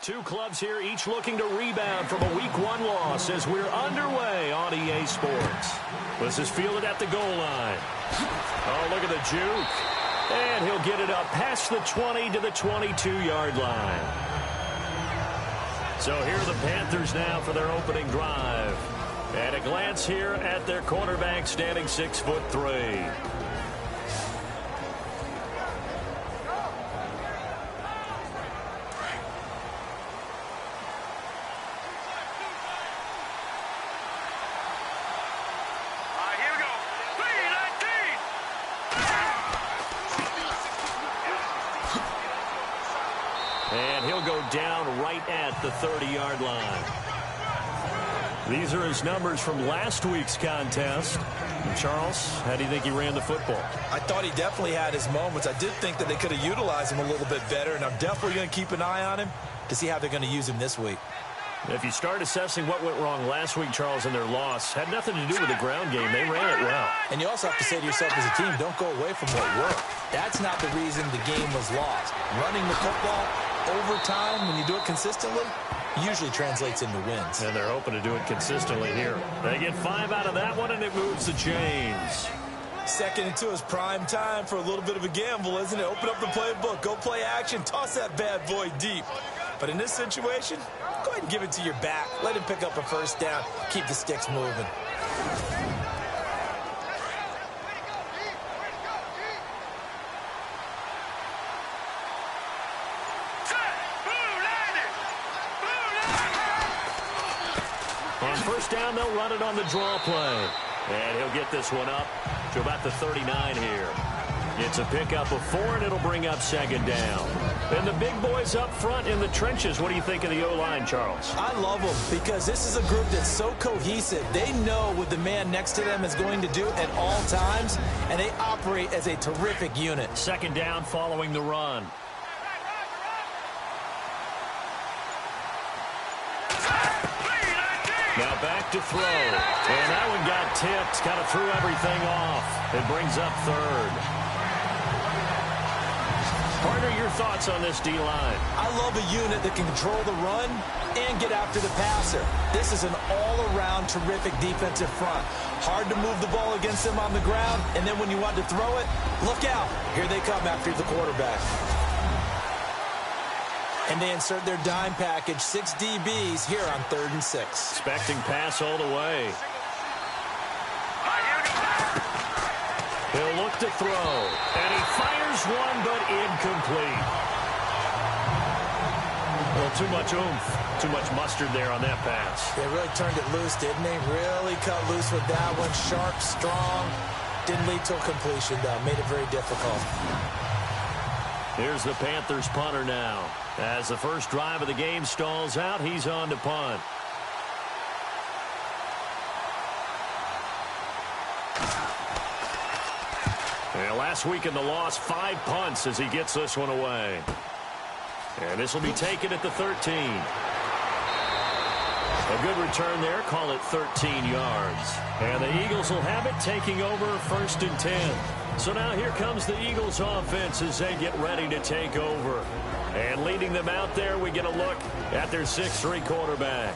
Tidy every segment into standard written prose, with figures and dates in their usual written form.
two clubs here, each looking to rebound from a Week 1 loss as we're underway on EA Sports. This is fielded at the goal line. Oh, look at the juke. And he'll get it up past the 20 to the 22-yard line. So here are the Panthers now for their opening drive. And a glance here at their quarterback standing 6'3". And he'll go down right at the 30-yard line. These are his numbers from last week's contest. And Charles, how do you think he ran the football? I thought he definitely had his moments. I did think that they could have utilized him a little bit better, and I'm definitely going to keep an eye on him to see how they're going to use him this week. If you start assessing what went wrong last week, Charles, in their loss, had nothing to do with the ground game. They ran it well. And you also have to say to yourself as a team, don't go away from what worked. That's not the reason the game was lost. Running the football over time, when you do it consistently, usually translates into wins. And they're hoping to do it consistently here. They get 5 out of that one, and it moves the chains. 2nd and 2 is prime time for a little bit of a gamble, isn't it? Open up the playbook, go play action, toss that bad boy deep. But in this situation, go ahead and give it to your back. Let him pick up a first down. Keep the sticks moving. On first down, they'll run it on the draw play. And he'll get this one up to about the 39 here. It's a pickup of 4, and it'll bring up 2nd down. And the big boys up front in the trenches. What do you think of the O-line, Charles? I love them because this is a group that's so cohesive. They know what the man next to them is going to do at all times, and they operate as a terrific unit. 2nd down following the run. Now back to throw. And that one got tipped. Kind of threw everything off. It brings up 3rd. Partner, your thoughts on this D-line? I love a unit that can control the run and get after the passer. This is an all-around terrific defensive front. Hard to move the ball against them on the ground, and then when you want to throw it, look out. Here they come after the quarterback. And they insert their dime package, 6 DBs here on 3rd and 6. Expecting pass all the way. He'll look to throw, and he fires one, but incomplete. Well, too much oomph, too much mustard there on that pass. They really turned it loose, didn't they? Really cut loose with that one. Sharp, strong. Didn't lead to a completion, though. Made it very difficult. Here's the Panthers punter now. As the first drive of the game stalls out, he's on to punt. And last week in the loss, 5 punts as he gets this one away. And this will be taken at the 13. A good return there. Call it 13 yards. And the Eagles will have it, taking over 1st and 10. So now here comes the Eagles offense as they get ready to take over. And leading them out there, we get a look at their 6'3" quarterback.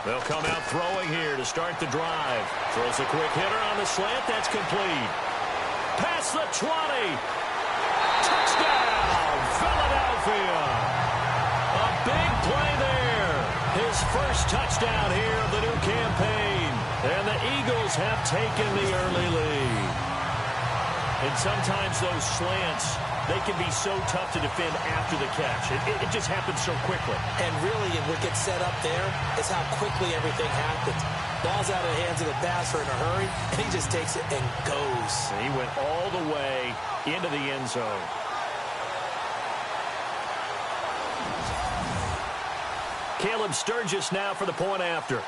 They'll come out throwing here to start the drive. Throws a quick hitter on the slant. That's complete. Past the 20. Touchdown, Philadelphia. A big play there. His first touchdown here of the new campaign. And the Eagles have taken the early lead. And sometimes those slants, they can be so tough to defend after the catch. It just happens so quickly. And really, what gets set up there is how quickly everything happens. Ball's out of the hands of the passer in a hurry, and he just takes it and goes. He went all the way into the end zone. Caleb Sturgis now for the point after.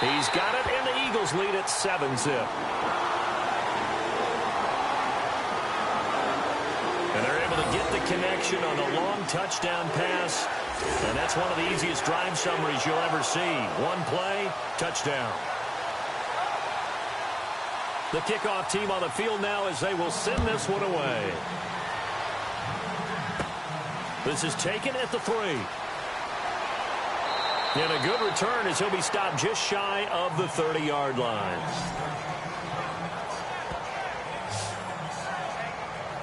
He's got it, and the Eagles lead at 7-zip. And they're able able to get the connection on the long touchdown pass. And that's one of the easiest drive summaries you'll ever see. One play, touchdown. The kickoff team on the field now as they will send this one away. This is taken at the 3. And a good return as he'll be stopped just shy of the 30-yard line.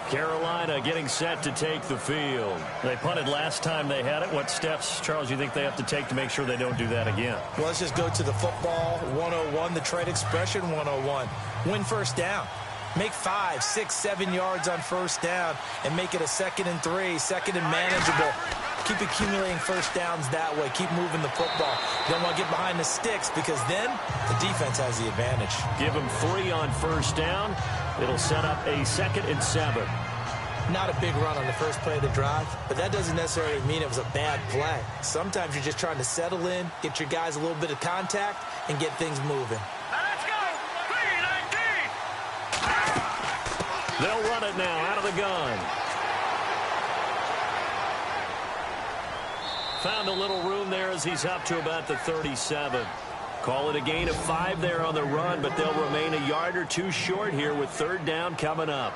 Carolina getting set to take the field. They punted last time they had it. What steps, Charles, do you think they have to take to make sure they don't do that again? Well, let's just go to the football 101, the trade expression 101. Win first down. Make 5, 6, 7 yards on first down and make it a 2nd and 3, 2nd and manageable. Keep accumulating first downs that way. Keep moving the football. You don't want to get behind the sticks because then the defense has the advantage. Give them 3 on first down. It'll set up a 2nd and 7. Not a big run on the first play of the drive, but that doesn't necessarily mean it was a bad play. Sometimes you're just trying to settle in, get your guys a little bit of contact, and get things moving. Let's go! 3-19! They'll run it now out of the gun. Found a little room there as he's up to about the 37. Call it a gain of 5 there on the run, but they'll remain a yard or 2 short here with 3rd down coming up.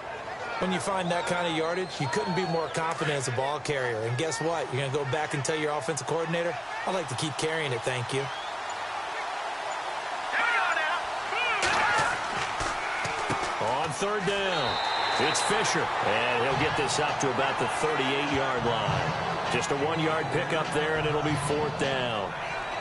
When you find that kind of yardage, you couldn't be more confident as a ball carrier. And guess what? You're going to go back and tell your offensive coordinator, I'd like to keep carrying it, thank you. On 3rd down, it's Fisher. And he'll get this up to about the 38-yard line. Just a 1-yard pickup there, and it'll be 4th down.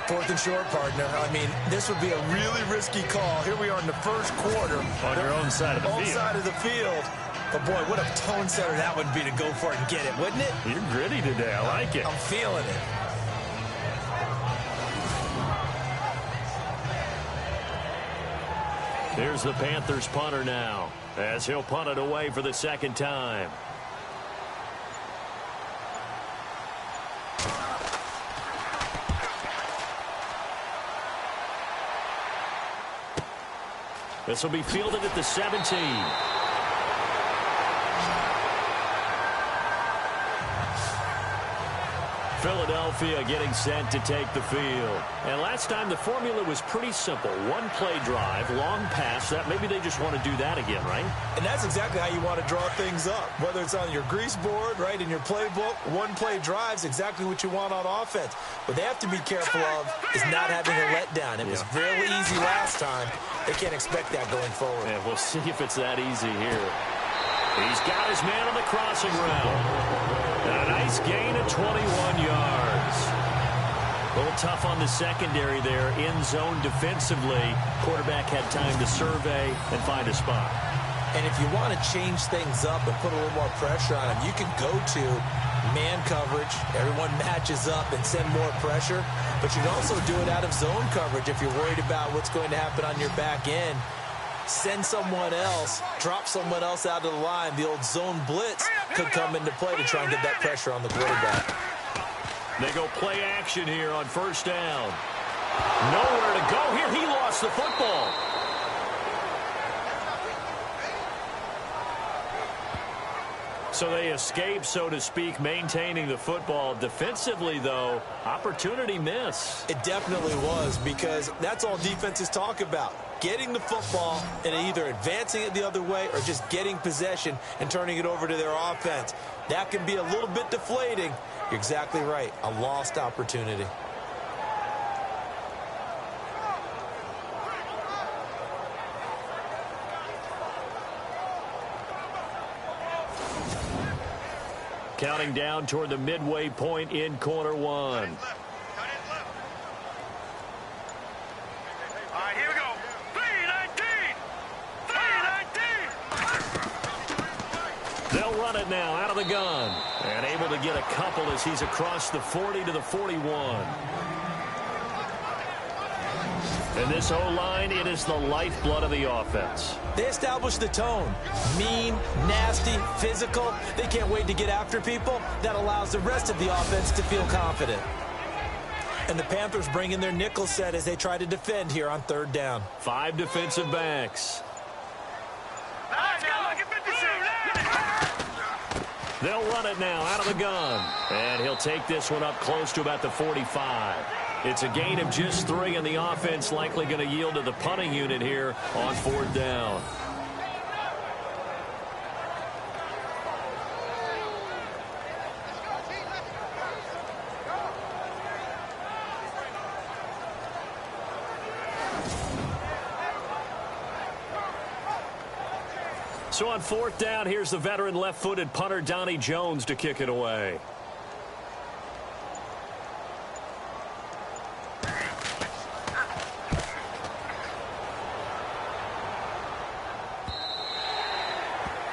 4th and short, partner. I mean, this would be a really risky call. Here we are in the first quarter. On your own side of the field. Own side of the field. But, boy, what a tone setter that would be to go for it and get it, wouldn't it? You're gritty today. I like it. I'm feeling it. Here's the Panthers punter now as he'll punt it away for the 2nd time. This will be fielded at the 17. Philadelphia getting set to take the field. And last time the formula was pretty simple. 1 play drive, long pass. That maybe they just want to do that again, right? And that's exactly how you want to draw things up. Whether it's on your grease board, right, in your playbook, 1 play drive's exactly what you want on offense. What they have to be careful of is not having a letdown. It was real easy last time. They can't expect that going forward. Yeah, we'll see if it's that easy here. He's got his man on the crossing route. And a nice gain of 21 yards. A little tough on the secondary there. In zone defensively. Quarterback had time to survey and find a spot. And if you want to change things up and put a little more pressure on him, you can go to man coverage. Everyone matches up and send more pressure. But you can also do it out of zone coverage if you're worried about what's going to happen on your back end. Send someone else, drop someone else out of the line. The old zone blitz could come into play to try and get that pressure on the quarterback. They go play action here on first down. Nowhere to go here. He lost the football. So they escape, so to speak, maintaining the football. Defensively, though, opportunity miss. It definitely was, because that's all defenses talk about. Getting the football and either advancing it the other way or just getting possession and turning it over to their offense. That can be a little bit deflating. You're exactly right. A lost opportunity. Counting down toward the midway point in quarter 1. All right, here we go. 3-19. They'll run it now out of the gun. And able to get a couple as he's across the 40 to the 41. And this O-line, it is the lifeblood of the offense. They establish the tone. Mean, nasty, physical. They can't wait to get after people. That allows the rest of the offense to feel confident. And the Panthers bring in their nickel set as they try to defend here on 3rd down. 5 defensive backs. Let's go. They'll run it now out of the gun. And he'll take this one up close to about the 45. It's a gain of just 3, and the offense likely going to yield to the punting unit here on 4th down. So on 4th down, here's the veteran left-footed punter Donnie Jones to kick it away.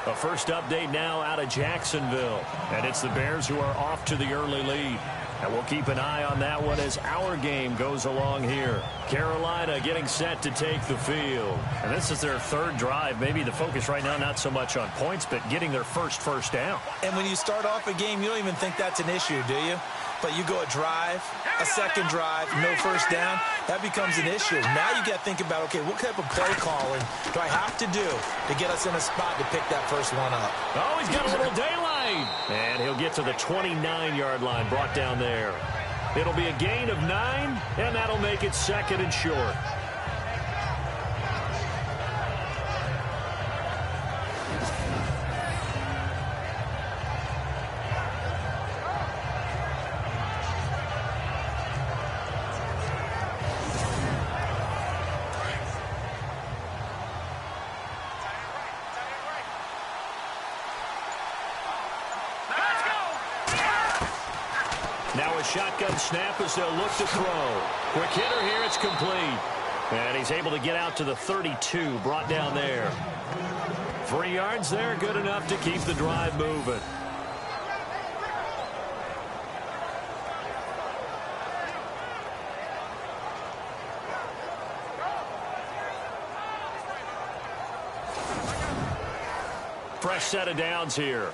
A first update now out of Jacksonville. And it's the Bears who are off to the early lead. And we'll keep an eye on that one as our game goes along here. Carolina getting set to take the field. And this is their 3rd drive. Maybe the focus right now not so much on points, but getting their first down. And when you start off a game, you don't even think that's an issue, do you? But you go a drive, a second drive, no first down, that becomes an issue. Now you got to think about, okay, what type of play calling do I have to do to get us in a spot to pick that first one up? Oh, he's got a little daylight. And he'll get to the 29-yard line, brought down there. It'll be a gain of 9, and that'll make it 2nd and short. Now a shotgun snap as they'll look to throw. Quick hitter here, it's complete. And he's able to get out to the 32, brought down there. 3 yards there, good enough to keep the drive moving. Fresh set of downs here.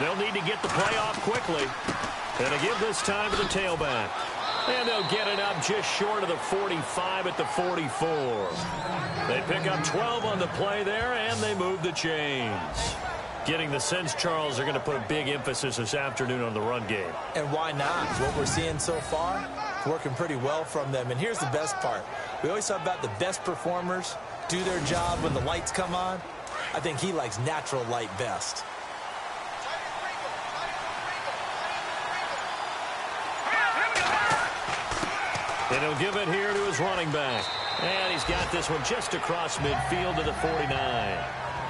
They'll need to get the play off quickly. And to give this time to the tailback. And they'll get it up just short of the 45 at the 44. They pick up 12 on the play there, and they move the chains. Getting the sense, Charles, they're going to put a big emphasis this afternoon on the run game. And why not? What we're seeing so far, it's working pretty well from them. And here's the best part. We always talk about the best performers do their job when the lights come on. I think he likes natural light best. And he'll give it here to his running back. And he's got this one just across midfield to the 49.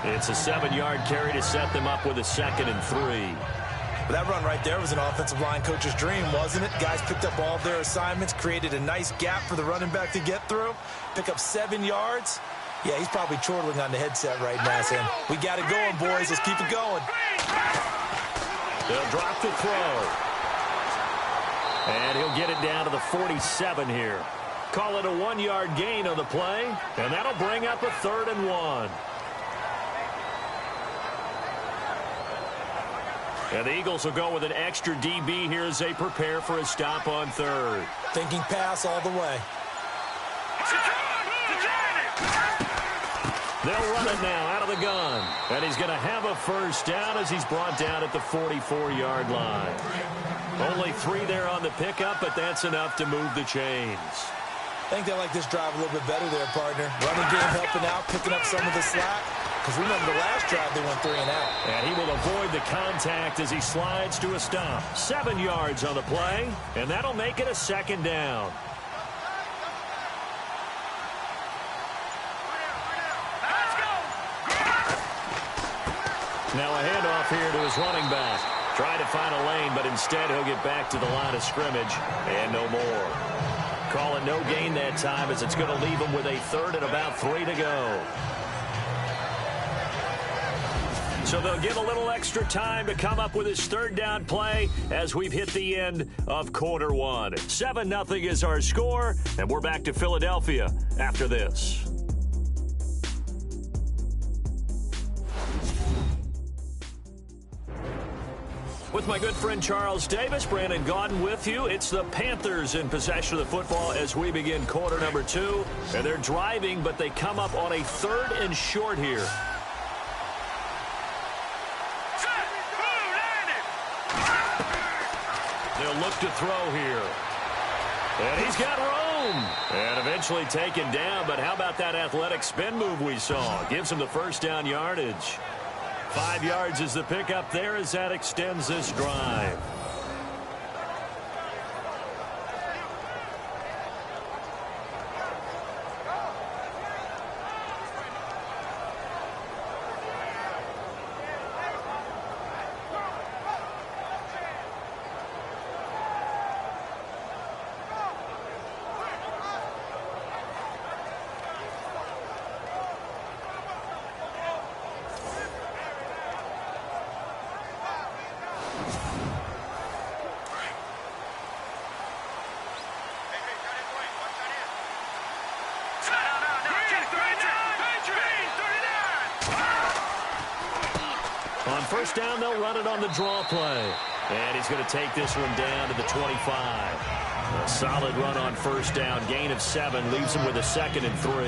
It's a 7-yard carry to set them up with a 2nd and 3. Well, that run right there was an offensive line coach's dream, wasn't it? Guys picked up all of their assignments, created a nice gap for the running back to get through, pick up 7 yards. Yeah, he's probably chortling on the headset right now saying, we got it going, boys. Let's keep it going. They'll drop the throw. And he'll get it down to the 47 here. Call it a 1-yard gain on the play, and that'll bring up a 3rd and 1. And the Eagles will go with an extra DB here as they prepare for a stop on 3rd. Thinking pass all the way. They'll run it now out of the gun. And he's going to have a first down as he's brought down at the 44-yard line. Only 3 there on the pickup, but that's enough to move the chains. I think they like this drive a little bit better there, partner. Running game helping out, picking up some of the slack. Because remember, the last drive they went 3 and out. And he will avoid the contact as he slides to a stop. 7 yards on the play, and that'll make it a 2nd down. Now a handoff here to his running back. Trying to find a lane, but instead he'll get back to the line of scrimmage and no more. Call it no gain that time as it's going to leave him with a 3rd and about 3 to go. So they'll get a little extra time to come up with his 3rd down play as we've hit the end of quarter 1. 7-0 is our score, and we're back to Philadelphia after this. With my good friend Charles Davis, Brandon Gaudin with you. It's the Panthers in possession of the football as we begin quarter number 2. And they're driving, but they come up on a 3rd and short here. They'll look to throw here. And he's got room. And eventually taken down, but how about that athletic spin move we saw? Gives him the first down yardage. 5 yards is the pickup there as that extends this drive. On first down, they'll run it on the draw play. And he's going to take this one down to the 25. A solid run on first down. Gain of 7 leaves him with a 2nd and 3.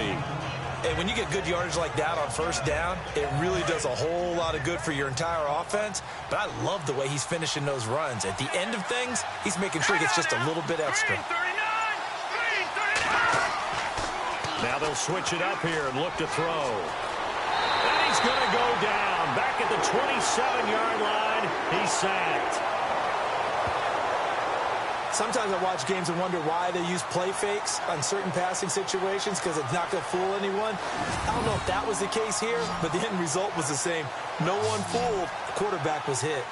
Hey, when you get good yardage like that on first down, it really does a whole lot of good for your entire offense. But I love the way he's finishing those runs. At the end of things, he's making sure he gets just a little bit extra. Now they'll switch it up here and look to throw. And he's going to go down. Back at the 27-yard line, he's sacked. Sometimes I watch games and wonder why they use play fakes on certain passing situations because it's not going to fool anyone. I don't know if that was the case here, but the end result was the same. No one fooled. The quarterback was hit.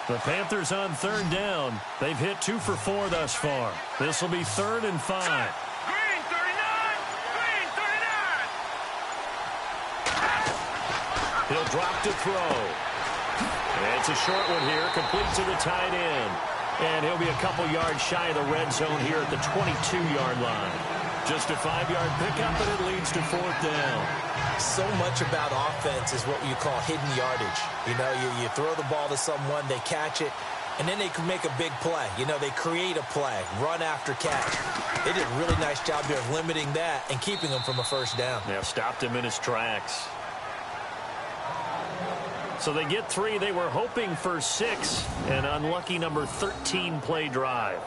The Panthers on 3rd down. They've hit 2 for 4 thus far. This will be 3rd and 5. Green 39! Green 39! He'll drop to throw. And it's a short one here, complete to the tight end. And he'll be a couple yards shy of the red zone here at the 22-yard line. Just a 5-yard pickup, and it leads to 4th down. So much about offense is what you call hidden yardage. You know, you throw the ball to someone, they catch it, and then they can make a big play. You know, they create a play, run after catch. They did a really nice job there of limiting that and keeping him from a first down. Yeah, stopped him in his tracks. So they get 3. They were hoping for 6. An unlucky number 13 play drive.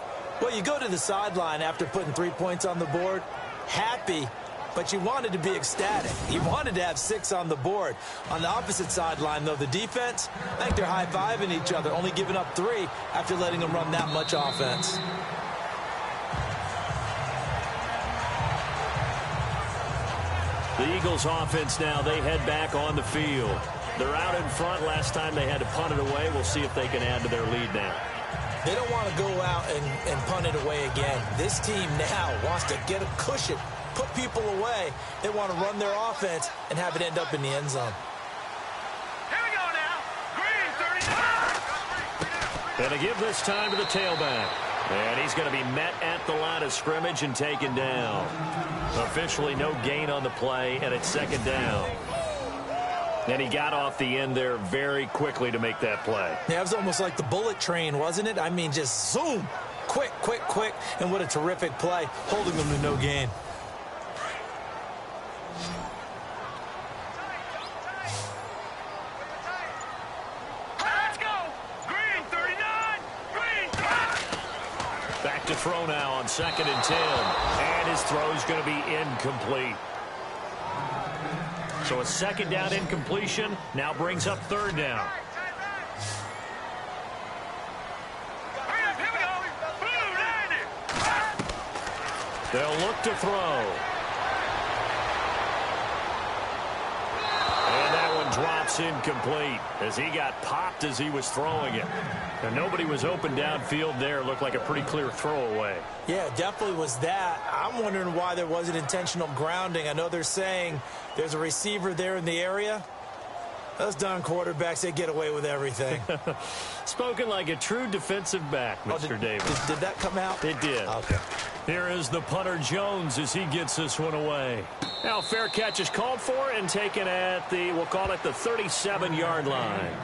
Well, you go to the sideline after putting 3 points on the board, happy, but you wanted to be ecstatic. You wanted to have 6 on the board. On the opposite sideline, though, the defense, I think they're high-fiving each other, only giving up 3 after letting them run that much offense. The Eagles offense now, they head back on the field. They're out in front. Last time they had to punt it away. We'll see if they can add to their lead now. They don't want to go out and punt it away again. This team now wants to get a cushion, put people away. They want to run their offense and have it end up in the end zone. Here we go now. Green 39! And to give this time to the tailback. And he's going to be met at the line of scrimmage and taken down. Officially no gain on the play, and it's 2nd down. And he got off the end there very quickly to make that play. Yeah, it was almost like the bullet train, wasn't it? I mean, just zoom. Quick, quick, quick. And what a terrific play, holding them to no gain. Let's go! Green 39! Green 39! Back to throw now on 2nd and 10. And his throw is going to be incomplete. So a 2nd down incompletion now brings up 3rd down. Hurry up, here we go! Blue 90! They'll look to throw. And that one drops incomplete as he got popped as he was throwing it. And nobody was open downfield there. Looked like a pretty clear throwaway. Yeah, definitely was that. I'm wondering why there wasn't intentional grounding. I know they're saying there's a receiver there in the area. Those darn quarterbacks, they get away with everything. Spoken like a true defensive back, Mr. Davis. Did that come out? It did. Okay. Here is the punter Jones as he gets this one away. Now fair catch is called for and taken at the, we'll call it the 37-yard line.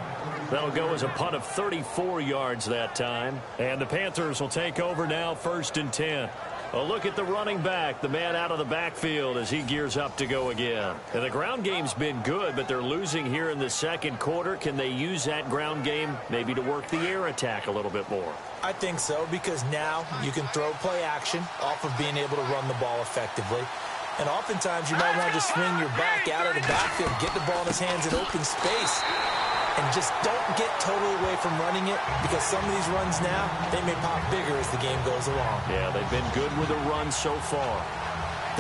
That'll go as a punt of 34 yards that time. And the Panthers will take over now, 1st and 10. A look at the running back, the man out of the backfield as he gears up to go again. And the ground game's been good, but they're losing here in the second quarter. Can they use that ground game maybe to work the air attack a little bit more? I think so, because now you can throw play action off of being able to run the ball effectively. And oftentimes you might want to just swing your back out of the backfield, get the ball in his hands in open space, and just don't get totally away from running it, because some of these runs now, they may pop bigger as the game goes along. Yeah, they've been good with the run so far.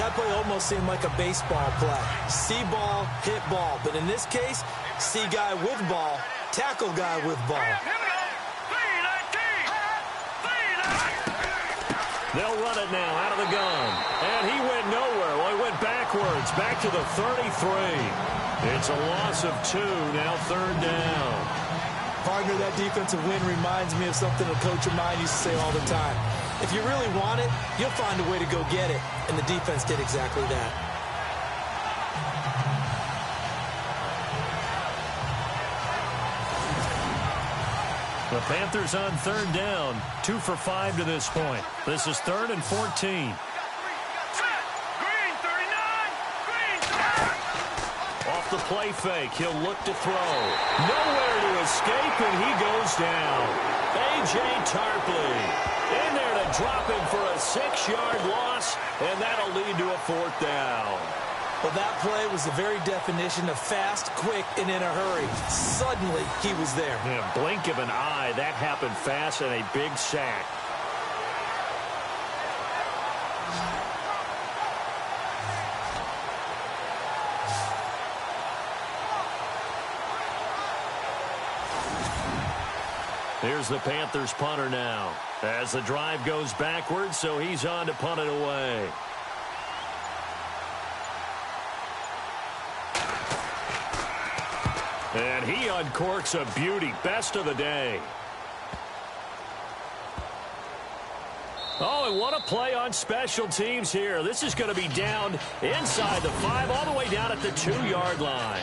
That play almost seemed like a baseball play. See ball, hit ball. But in this case, see guy with ball, tackle guy with ball. They'll run it now out of the gun. And he went nowhere. Well, he went backwards, back to the 33. It's a loss of 2, now 3rd down. Partner, that defensive win reminds me of something a coach of mine used to say all the time. If you really want it, you'll find a way to go get it. And the defense did exactly that. The Panthers on 3rd down, 2 for 5 to this point. This is 3rd and 14. Off the play fake, he'll look to throw. Nowhere to escape, and he goes down. A.J. Tarpley in there to drop him for a 6-yard loss, and that'll lead to a 4th down. Well, that play was the very definition of fast, quick, and in a hurry. Suddenly, he was there. Yeah, blink of an eye, that happened fast, and a big sack. Here's the Panthers punter now. As the drive goes backwards, so he's on to punt it away. And he uncorks a beauty. Best of the day. Oh, and what a play on special teams here. This is going to be down inside the 5, all the way down at the 2-yard line.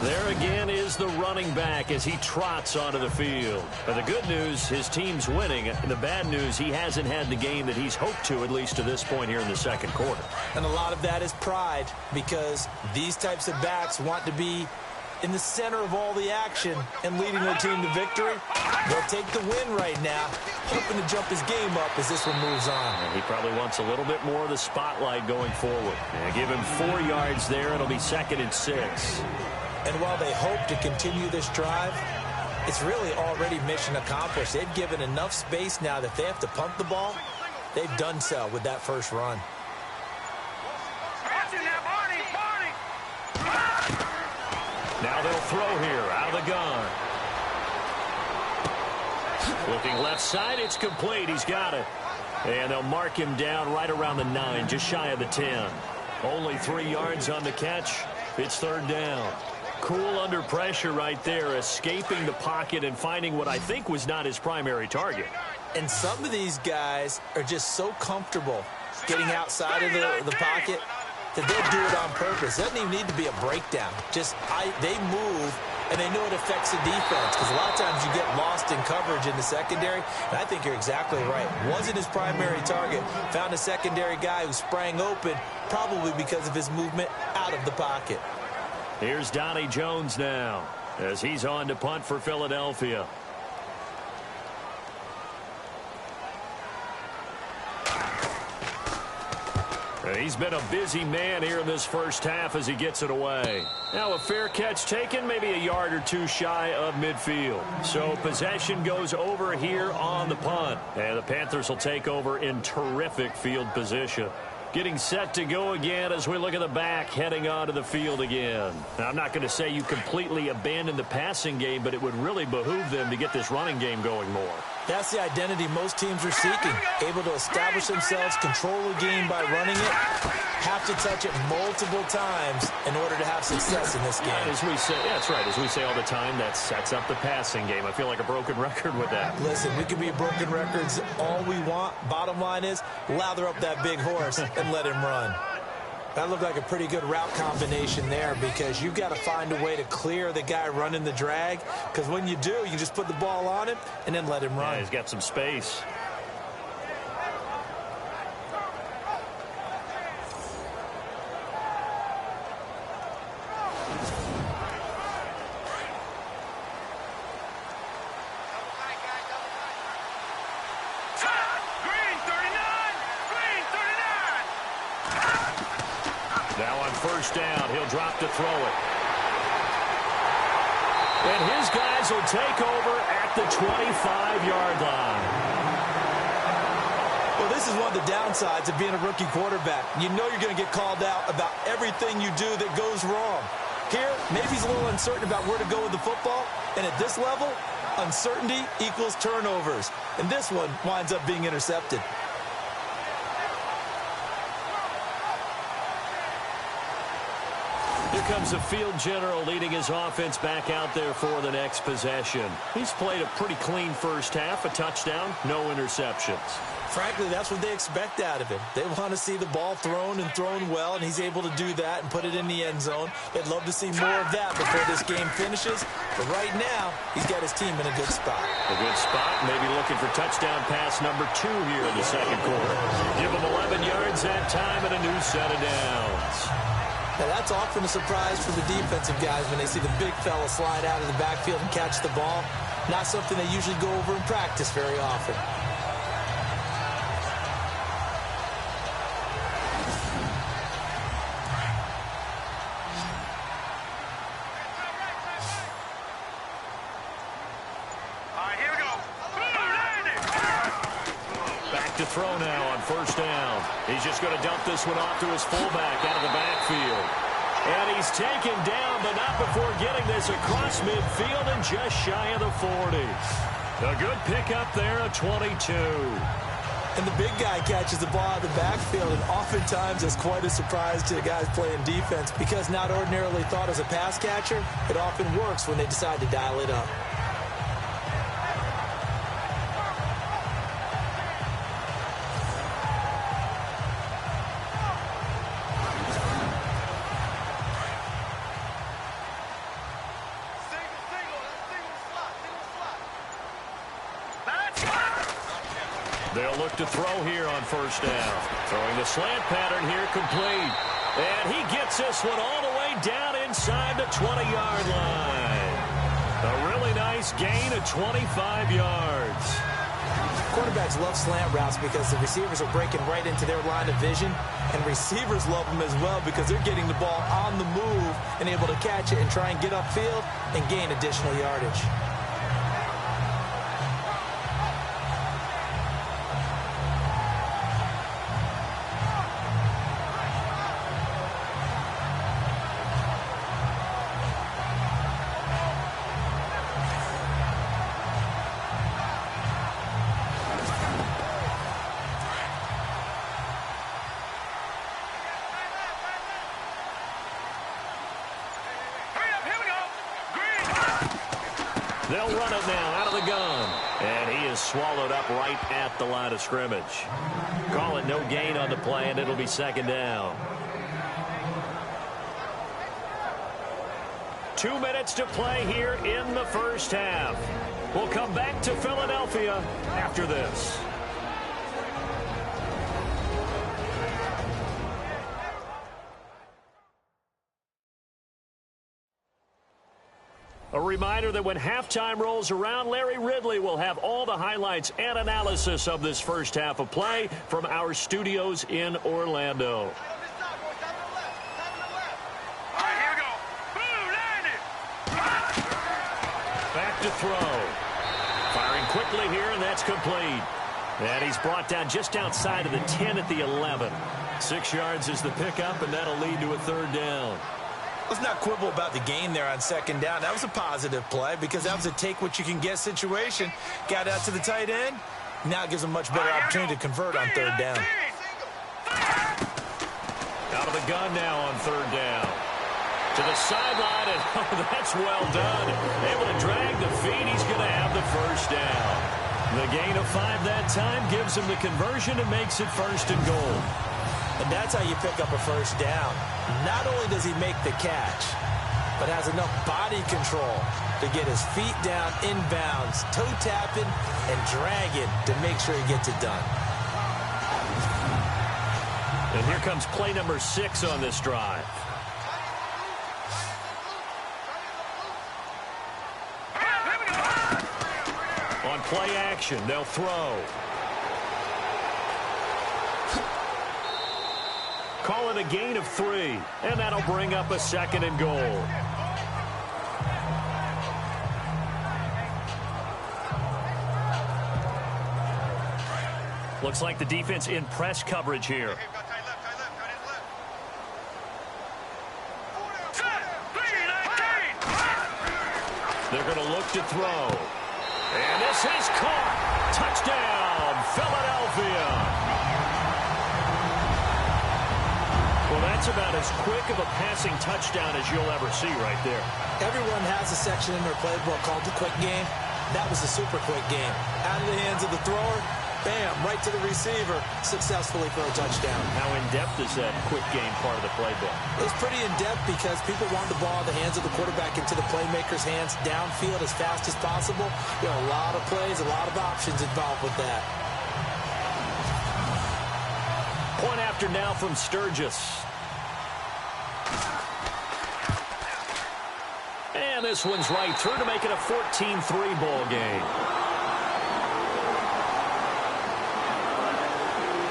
There again is the running back as he trots onto the field. But the good news, his team's winning. And the bad news, he hasn't had the game that he's hoped to, at least to this point here in the second quarter. And a lot of that is pride, because these types of backs want to be in the center of all the action and leading their team to victory. They'll take the win right now, hoping to jump his game up as this one moves on. And he probably wants a little bit more of the spotlight going forward. And give him 4 yards there. It'll be 2nd and 6. And while they hope to continue this drive, it's really already mission accomplished. They've given enough space now that if they have to punt the ball, they've done so with that first run. Now they'll throw here out of the gun. Looking left side, it's complete. He's got it. And they'll mark him down right around the 9, just shy of the 10. Only 3 yards on the catch. It's 3rd down. Cool under pressure right there, escaping the pocket and finding what I think was not his primary target. And some of these guys are just so comfortable getting outside of the pocket that they'll do it on purpose. It doesn't even need to be a breakdown. They move, and they know it affects the defense, because a lot of times you get lost in coverage in the secondary, and I think you're exactly right. Wasn't his primary target. Found a secondary guy who sprang open, probably because of his movement out of the pocket. Here's Donnie Jones now as he's on to punt for Philadelphia. He's been a busy man here in this first half as he gets it away. Now a fair catch taken, maybe a yard or 2 shy of midfield. So possession goes over here on the punt. And the Panthers will take over in terrific field position. Getting set to go again as we look at the back, heading onto the field again. Now, I'm not going to say you completely abandon the passing game, but it would really behoove them to get this running game going more. That's the identity most teams are seeking. Able to establish themselves, control the game by running it, have to touch it multiple times in order to have success in this game. As we say, yeah, that's right. As we say all the time, that sets up the passing game. I feel like a broken record with that. Listen, we can be broken records all we want. Bottom line is, lather up that big horse and let him run. That looked like a pretty good route combination there because you've got to find a way to clear the guy running the drag, because when you do, you just put the ball on him and then let him run. Yeah, he's got some space. First down, he'll drop to throw it. And his guys will take over at the 25-yard line. Well, this is one of the downsides of being a rookie quarterback. You know you're going to get called out about everything you do that goes wrong. Here, maybe he's a little uncertain about where to go with the football. And at this level, uncertainty equals turnovers. And this one winds up being intercepted. Here comes the field general leading his offense back out there for the next possession. He's played a pretty clean first half, a touchdown, no interceptions. Frankly, that's what they expect out of him. They want to see the ball thrown and thrown well, and he's able to do that and put it in the end zone. They'd love to see more of that before this game finishes. But right now, he's got his team in a good spot. A good spot, maybe looking for touchdown pass number 2 here in the second quarter. Give him 11 yards that time and a new set of downs. Now, that's often a surprise for the defensive guys when they see the big fella slide out of the backfield and catch the ball. Not something they usually go over in practice very often. To throw now on first down. He's just going to dump this one off to his fullback out of the backfield. And he's taken down, but not before getting this across midfield and just shy of the 40. A good pickup there, a 22. And the big guy catches the ball out of the backfield, and oftentimes it's quite a surprise to the guys playing defense because not ordinarily thought as a pass catcher, it often works when they decide to dial it up. They'll look to throw here on first down. Throwing the slant pattern here complete. And he gets this one all the way down inside the 20-yard line. A really nice gain of 25 yards. Quarterbacks love slant routes because the receivers are breaking right into their line of vision. And receivers love them as well because they're getting the ball on the move and able to catch it and try and get upfield and gain additional yardage. They'll run it now out of the gun. And he is swallowed up right at the line of scrimmage. Call it no gain on the play, and it'll be second down. 2 minutes to play here in the first half. We'll come back to Philadelphia after this. A reminder that when halftime rolls around, Larry Ridley will have all the highlights and analysis of this first half of play from our studios in Orlando. Back to throw. Firing quickly here, and that's complete. And he's brought down just outside of the 10 at the 11. 6 yards is the pickup, and that'll lead to a third down. Let's not quibble about the gain there on second down. That was a positive play because that was a take-what-you-can-get situation. Got out to the tight end. Now it gives them much better opportunity to convert on third down. Out of the gun now on third down. To the sideline, and oh, that's well done. Able to drag the feet. He's going to have the first down. The gain of 5 that time gives him the conversion and makes it first and goal. And that's how you pick up a first down. Not only does he make the catch, but has enough body control to get his feet down inbounds, toe tapping, and dragging to make sure he gets it done. And here comes play number 6 on this drive. On play action, they'll throw. Call it a gain of 3, and that'll bring up a second and goal. Looks like the defense in press coverage here. They're going to look to throw. And this is caught. Touchdown, Philadelphia. Well, that's about as quick of a passing touchdown as you'll ever see right there. Everyone has a section in their playbook called the quick game. That was a super quick game. Out of the hands of the thrower, bam, right to the receiver, successfully for a touchdown. How in-depth is that quick game part of the playbook? It's pretty in-depth because people want the ball in the hands of the quarterback into the playmaker's hands downfield as fast as possible. You know, a lot of plays, a lot of options involved with that. Point after now from Sturgis. And this one's right through to make it a 14-3 ball game.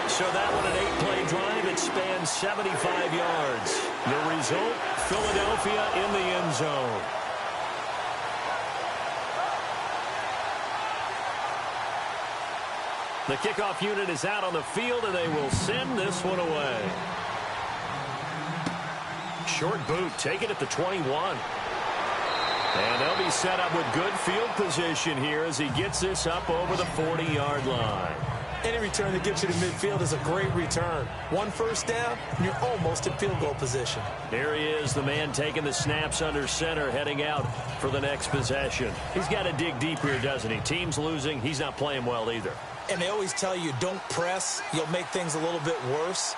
So that one, an 8-play drive. It spans 75 yards. The result, Philadelphia in the end zone. The kickoff unit is out on the field, and they will send this one away. Short boot, take it at the 21. And they'll be set up with good field position here as he gets this up over the 40-yard line. Any return that gets you to midfield is a great return. One first down, and you're almost in field goal position. There he is, the man taking the snaps under center, heading out for the next possession. He's got to dig deep here, doesn't he? Team's losing. He's not playing well either. And they always tell you, don't press. You'll make things a little bit worse.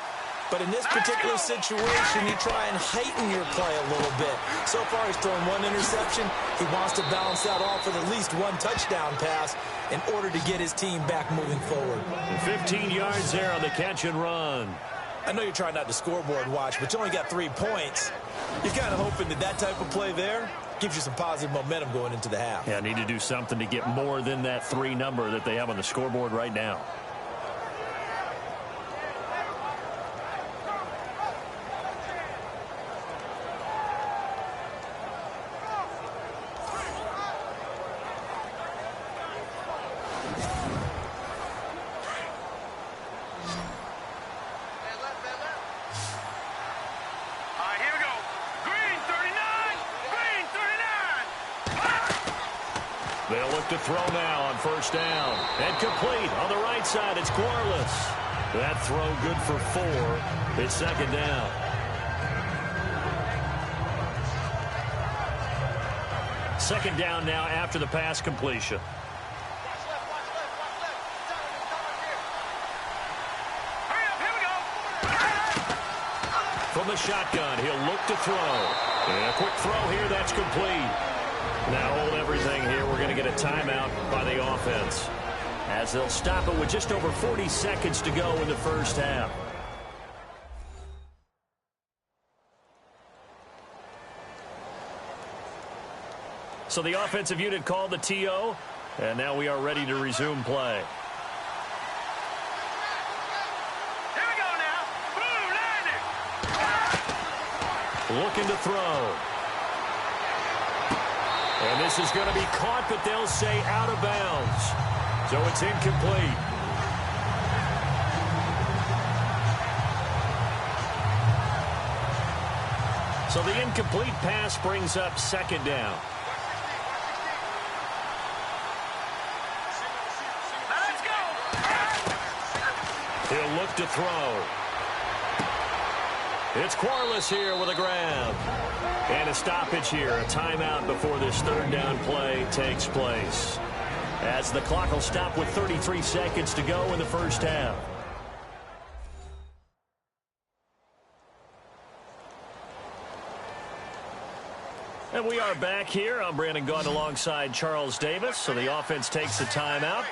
But in this particular situation, you try and heighten your play a little bit. So far, he's thrown one interception. He wants to balance that off with at least one touchdown pass in order to get his team back moving forward. 15 yards there on the catch and run. I know you're trying not to scoreboard watch, but you only got 3 points. You're kind of hoping that that type of play there gives you some positive momentum going into the half. Yeah, need to do something to get more than that 3 number that they have on the scoreboard right now. They'll look to throw now on first down. And complete on the right side. It's Corliss. That throw good for 4. It's second down. Second down now after the pass completion. From the shotgun, he'll look to throw. And a quick throw here, that's complete. Now hold everything here. We're going to get a timeout by the offense, as they'll stop it with just over 40 seconds to go in the first half. So the offensive unit called the TO, and now we are ready to resume play. Here we go now. Boom, landing. Looking to throw. And this is going to be caught, but they'll say out of bounds. So it's incomplete. So the incomplete pass brings up second down. Let's go. He'll look to throw. It's Quarles here with a grab. And a stoppage here, a timeout before this third down play takes place. As the clock will stop with 33 seconds to go in the first half. And we are back here. I'm Brandon Gaudin alongside Charles Davis. So the offense takes a timeout.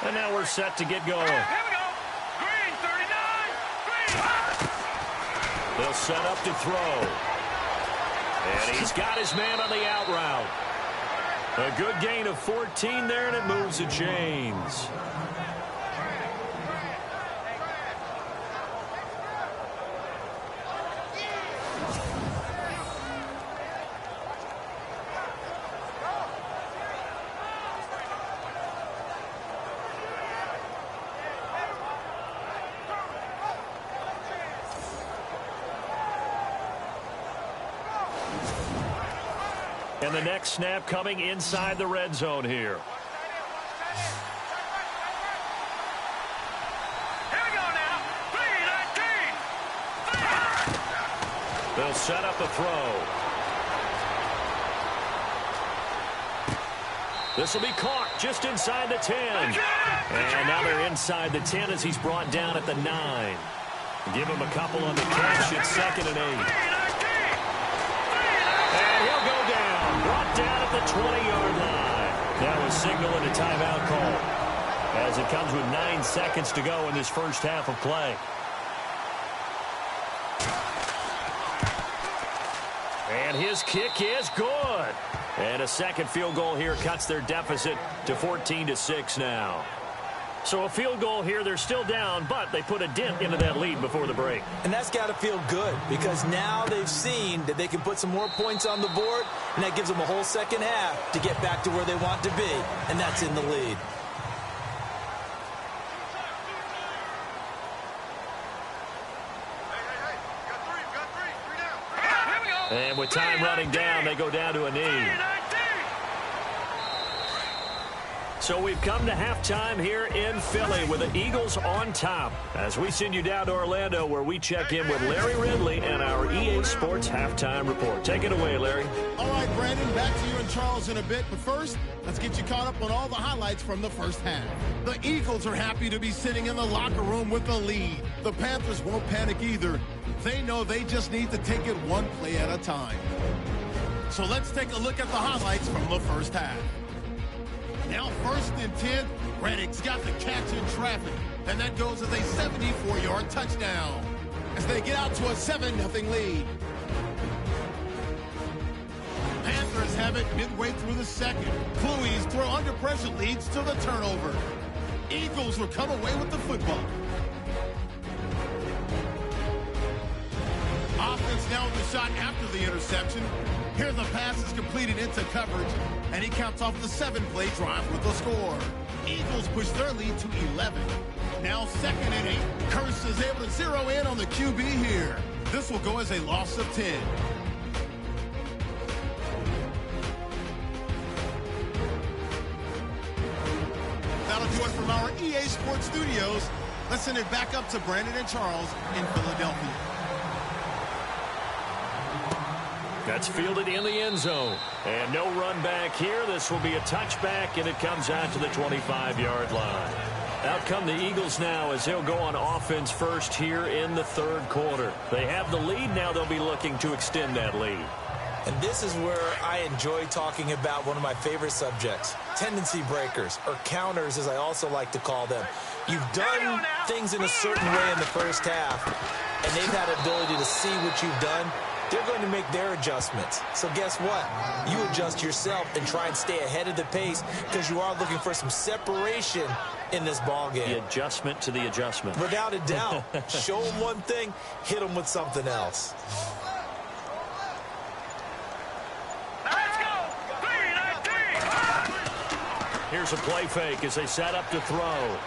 And now we're set to get going. Here we go. Green, 39. Green. They'll set up to throw. And he's got his man on the out route. A good gain of 14 there, and it moves the chains. And the next snap coming inside the red zone here. Here we go now. 3-19. They'll set up a throw. This will be caught just inside the 10. And now they're inside the 10 as he's brought down at the 9. Give him a couple on the catch. It's 2nd and 8. And he'll go down. Brought down at the 20-yard line. That was signaling a timeout call as it comes with 9 seconds to go in this first half of play. And his kick is good. And a second field goal here cuts their deficit to 14-6 now. So a field goal here, they're still down, but they put a dent into that lead before the break. And that's got to feel good because now they've seen that they can put some more points on the board, and that gives them a whole second half to get back to where they want to be, and that's in the lead. And with time running down, they go down to a knee. So we've come to halftime here in Philly with the Eagles on top as we send you down to Orlando where we check in with Larry Ridley and our EA Sports Halftime Report. Take it away, Larry. All right, Brandon, back to you and Charles in a bit. But first, let's get you caught up on all the highlights from the first half. The Eagles are happy to be sitting in the locker room with the lead. The Panthers won't panic either. They know they just need to take it one play at a time. So let's take a look at the highlights from the first half. Now 1st and 10, Reddick's got the catch in traffic, and that goes as a 74-yard touchdown as they get out to a 7-0 lead. Panthers have it midway through the second. Klui's throw under pressure leads to the turnover. Eagles will come away with the football. Offense now with the shot after the interception. Here the pass is completed into coverage, and he counts off the 7-play drive with the score. Eagles push their lead to 11. Now 2nd and 8. Curse is able to zero in on the QB here. This will go as a loss of 10. That'll do it from our EA Sports Studios. Let's send it back up to Brandon and Charles in Philadelphia. That's fielded in the end zone. And no run back here. This will be a touchback, and it comes out to the 25-yard line. Out come the Eagles now as they'll go on offense first here in the third quarter. They have the lead. Now they'll be looking to extend that lead. And this is where I enjoy talking about one of my favorite subjects, tendency breakers, or counters as I also like to call them. You've done things in a certain way in the first half, and they've had ability to see what you've done. They're going to make their adjustments. So guess what? You adjust yourself and try and stay ahead of the pace because you are looking for some separation in this ball game. The adjustment to the adjustment. Without a doubt. Show them one thing, hit them with something else. Let's go. 3-19. Here's a play fake as they set up to throw.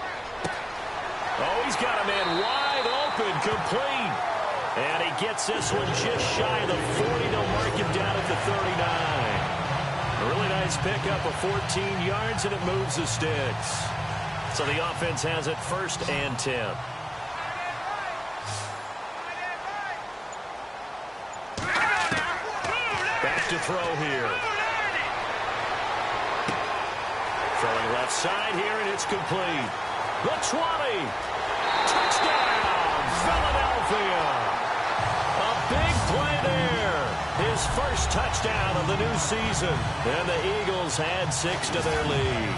Oh, he's got a man wide open, complete. And he gets this one just shy of the 40. They'll mark him down at the 39. A really nice pickup of 14 yards, and it moves the sticks. So the offense has it 1st and 10. Back to throw here. Throwing left side here, and it's complete. The 20. Touchdown, Philadelphia. A big play there. His first touchdown of the new season. And the Eagles add 6 to their lead.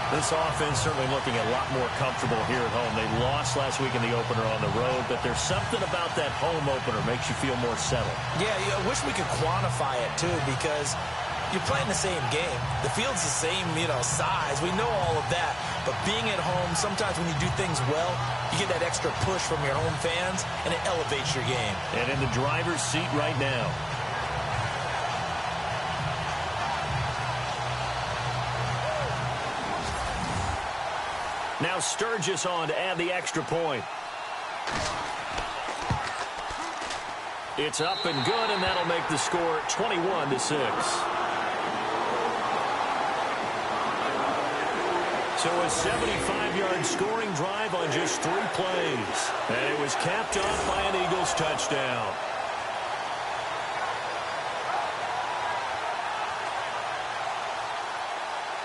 This offense certainly looking a lot more comfortable here at home. They lost last week in the opener on the road, but there's something about that home opener makes you feel more settled. Yeah, I wish we could quantify it, too, because you're playing the same game. The field's the same, size. We know all of that. But being at home, sometimes when you do things well, you get that extra push from your home fans, and it elevates your game. And in the driver's seat right now. Now Sturgis on to add the extra point. It's up and good, and that'll make the score 21-6. So a 75-yard scoring drive on just 3 plays. And it was capped off by an Eagles touchdown.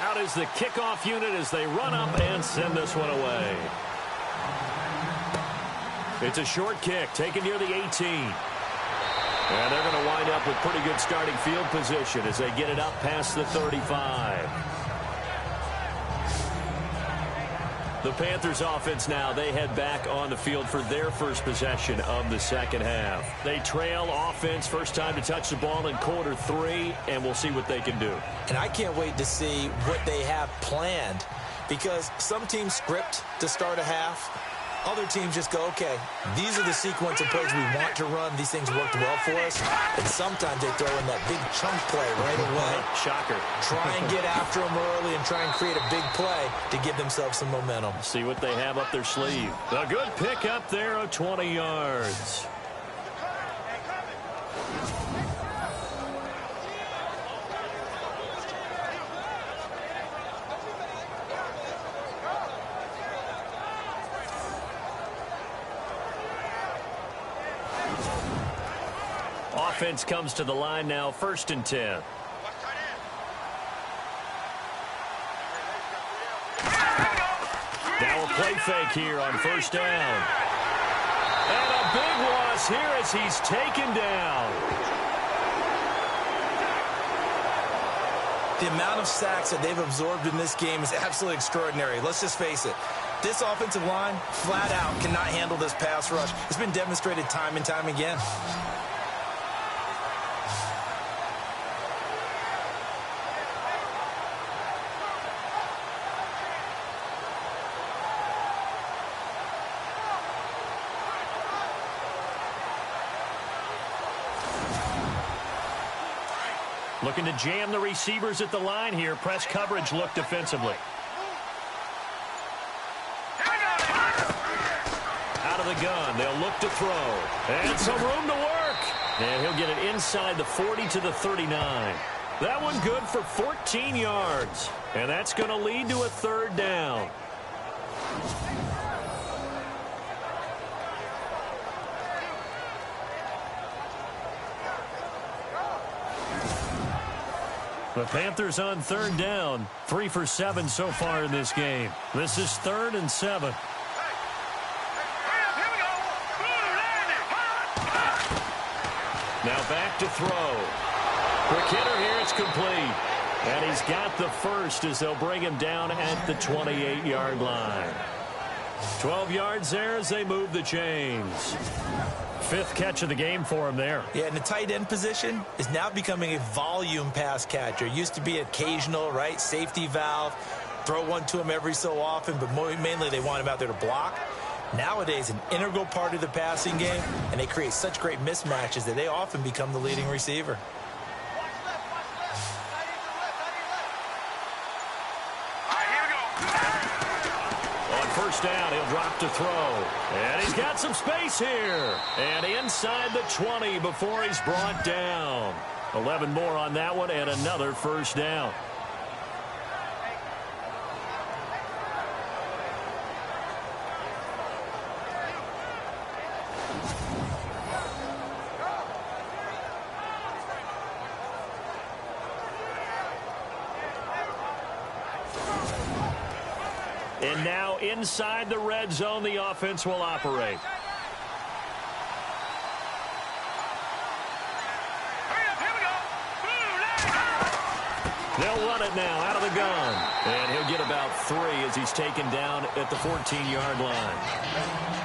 Out is the kickoff unit as they run up and send this one away. It's a short kick taken near the 18. And they're going to wind up with pretty good starting field position as they get it up past the 35. The Panthers offense now, they head back on the field for their first possession of the second half. They trail offense, first time to touch the ball in quarter 3, and we'll see what they can do. And I can't wait to see what they have planned, because some teams script to start a half. Other teams just go, okay, these are the sequence of plays we want to run. These things worked well for us. And sometimes they throw in that big chunk play right away. Shocker. Try and get after them early and try and create a big play to give themselves some momentum. See what they have up their sleeve. A good pick up there of 20 yards. Offense comes to the line now, 1st and 10. Now a play fake here on 1st down. And a big loss here as he's taken down. The amount of sacks that they've absorbed in this game is absolutely extraordinary. Let's just face it. This offensive line, flat out, cannot handle this pass rush. It's been demonstrated time and time again. Looking to jam the receivers at the line here. Press coverage look defensively. Out of the gun. They'll look to throw. And some room to work. And he'll get it inside the 40 to the 39. That one good for 14 yards. And that's going to lead to a 3rd down. The Panthers on 3rd down. 3 for 7 so far in this game. This is 3rd and 7. Now back to throw. Quick hitter here. It's complete. And he's got the first as they'll bring him down at the 28-yard line. 12 yards there as they move the chains. 5th catch of the game for him there. Yeah, and the tight end position is now becoming a volume pass catcher. Used to be occasional, right? Safety valve. Throw one to him every so often, but mainly they want him out there to block. Nowadays, an integral part of the passing game, and they create such great mismatches that they often become the leading receiver. On first down. He'll drop to throw. And he's got some space here. And inside the 20 before he's brought down. 11 more on that one and another first down. And now inside the red zone, the offense will operate. They'll run it now out of the gun. And he'll get about 3 as he's taken down at the 14-yard line.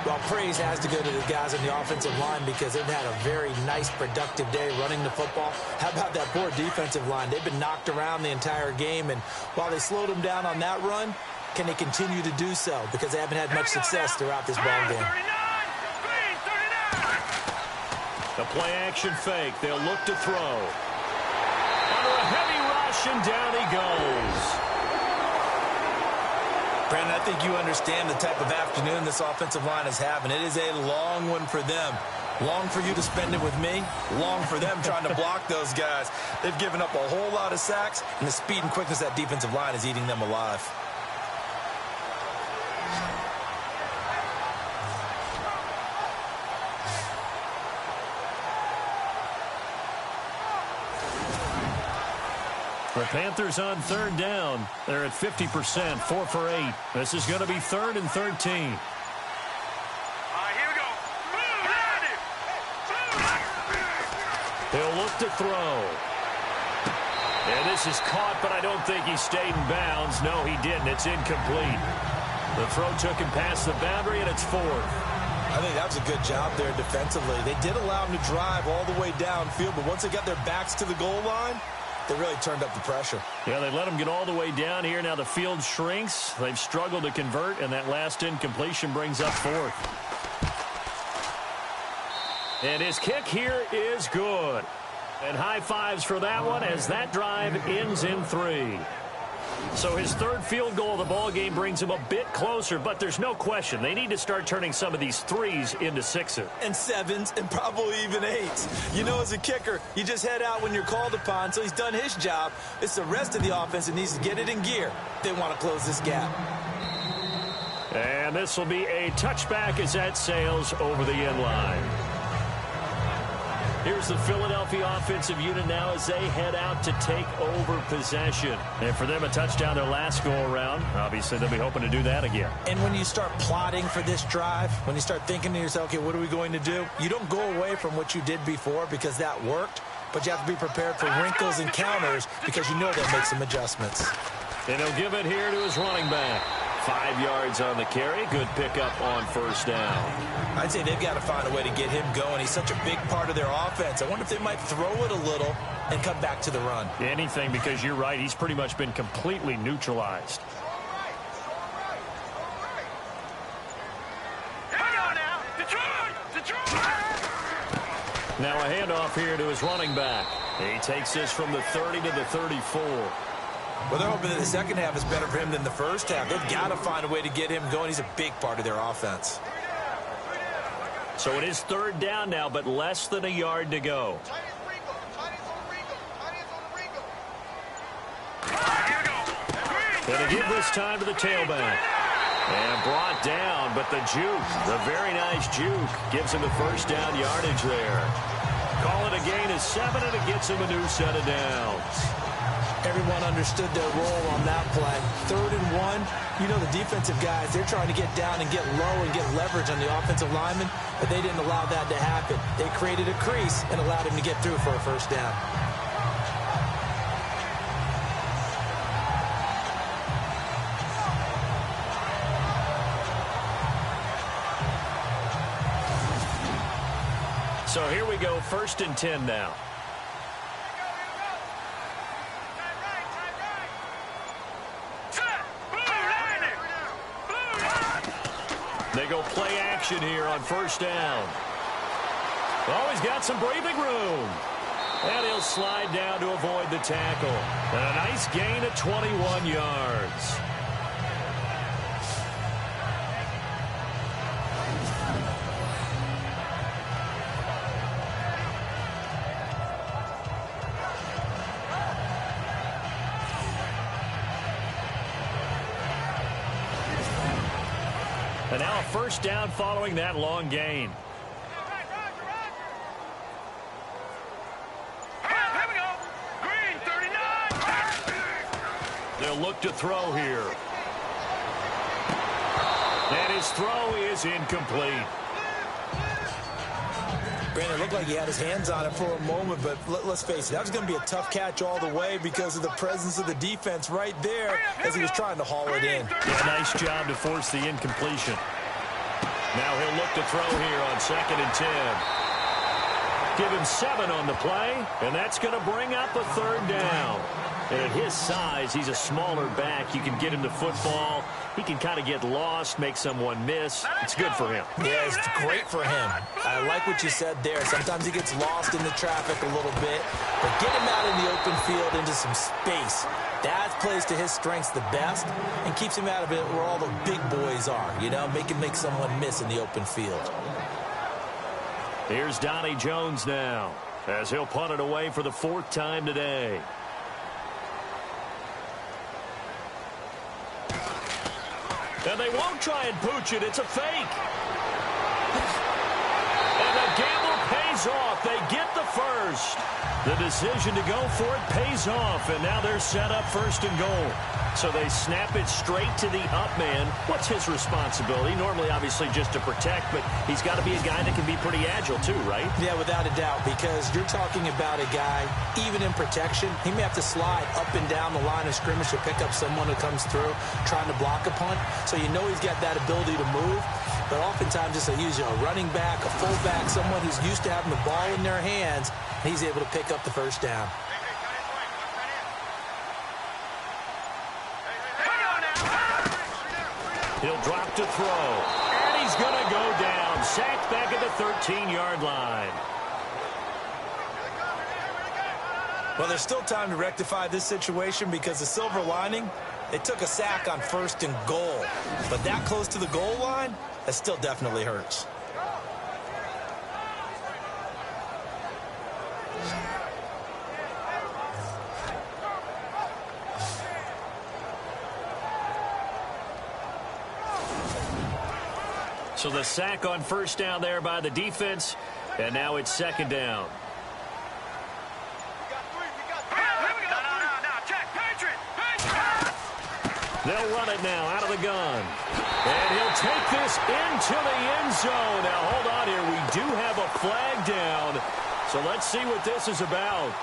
Well, praise has to go to the guys on the offensive line because they've had a very nice, productive day running the football. How about that poor defensive line? They've been knocked around the entire game, and while they slowed them down on that run, can they continue to do so? Because they haven't had much success throughout this ball game. The play action fake. They'll look to throw. Under a heavy rush, and down he goes. Brandon, I think you understand the type of afternoon this offensive line is having. It is a long one for them. Long for you to spend it with me. Long for them trying to block those guys. They've given up a whole lot of sacks, and the speed and quickness of that defensive line is eating them alive. The Panthers on third down. They're at 50%, 4 for 8. This is going to be 3rd and 13. Here we go. He'll look to throw. And this is caught, but I don't think he stayed in bounds. No, he didn't. It's incomplete. The throw took him past the boundary, and it's 4th. I think that was a good job there defensively. They did allow him to drive all the way downfield, but once they got their backs to the goal line, they really turned up the pressure. Yeah, they let him get all the way down here. Now the field shrinks. They've struggled to convert, and that last incompletion brings up 4th. And his kick here is good. And high fives for that one as that drive ends in 3. So his 3rd field goal of the ball game brings him a bit closer, but there's no question they need to start turning some of these 3s into 6s. And 7s and probably even 8s. You know, as a kicker, you just head out when you're called upon, so he's done his job. It's the rest of the offense that needs to get it in gear. They want to close this gap. And this will be a touchback as that sails over the end line. Here's the Philadelphia offensive unit now as they head out to take over possession. And for them, a touchdown their last go-around. Obviously, they'll be hoping to do that again. And when you start plotting for this drive, when you start thinking to yourself, okay, what are we going to do? You don't go away from what you did before because that worked, but you have to be prepared for wrinkles and counters because you know they'll make some adjustments. And he'll give it here to his running back. 5 yards on the carry. Good pickup on first down. I'd say they've got to find a way to get him going. He's such a big part of their offense. I wonder if they might throw it a little and come back to the run. Anything, because you're right. He's pretty much been completely neutralized. Now a handoff here to his running back. He takes this from the 30 to the 34. Well, they're hoping that the second half is better for him than the first half. They've got to find a way to get him going. He's a big part of their offense. So it is 3rd down now, but less than a yard to go. And again this time to the tailback. And brought down, but the juke, the very nice juke, gives him the first down yardage there. Call it a gain of 7, and it gets him a new set of downs. Everyone understood their role on that play. 3rd and 1, you know the defensive guys, they're trying to get down and get low and get leverage on the offensive lineman, but they didn't allow that to happen. They created a crease and allowed him to get through for a first down. So here we go, 1st and 10 now. They go play action here on first down. Oh, he's got some breathing room. And he'll slide down to avoid the tackle. And a nice gain of 21 yards. And now a first down following that long gain. Here we go. Green, 39. They'll look to throw here. And his throw is incomplete. Brandon, it looked like he had his hands on it for a moment, but let's face it, that was going to be a tough catch all the way because of the presence of the defense right there as he was trying to haul it in. Yeah, nice job to force the incompletion. Now he'll look to throw here on 2nd and 10. Give him 7 on the play, and that's going to bring up a 3rd down. And at his size, he's a smaller back. You can get him to football. He can kind of get lost, make someone miss. It's good for him. Yeah, it's great for him. I like what you said there. Sometimes he gets lost in the traffic a little bit, but get him out in the open field into some space. That plays to his strengths the best and keeps him out of it where all the big boys are, you know, make someone miss in the open field. Here's Donnie Jones now as he'll punt it away for the 4th time today. And they won't try and pooch it. It's a fake. And the gamble pays off. They get the first. The decision to go for it pays off. And now they're set up 1st and goal. So they snap it straight to the up man. What's his responsibility? Normally, obviously, just to protect, but he's got to be a guy that can be pretty agile too, right? Yeah, without a doubt, because you're talking about a guy, even in protection, he may have to slide up and down the line of scrimmage to pick up someone who comes through trying to block a punt. So you know he's got that ability to move, but oftentimes it's a running back, a fullback, someone who's used to having the ball in their hands, and he's able to pick up the 1st down. He'll drop to throw, and he's going to go down. Sacked back at the 13-yard line. Well, there's still time to rectify this situation because the silver lining, they took a sack on 1st and goal. But that close to the goal line, that still definitely hurts. So the sack on 1st down there by the defense, and now it's 2nd down. They'll run it now out of the gun. And he'll take this into the end zone. Now, hold on here. We do have a flag down. So let's see what this is about.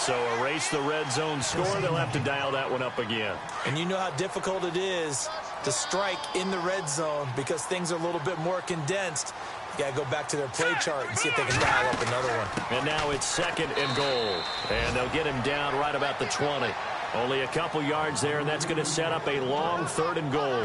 So erase the red zone score. They'll have to dial that one up again. And you know how difficult it is to strike in the red zone because things are a little bit more condensed. You got to go back to their play chart and see if they can dial up another one. And now it's 2nd and goal. And they'll get him down right about the 20. Only a couple yards there, and that's going to set up a long 3rd and goal.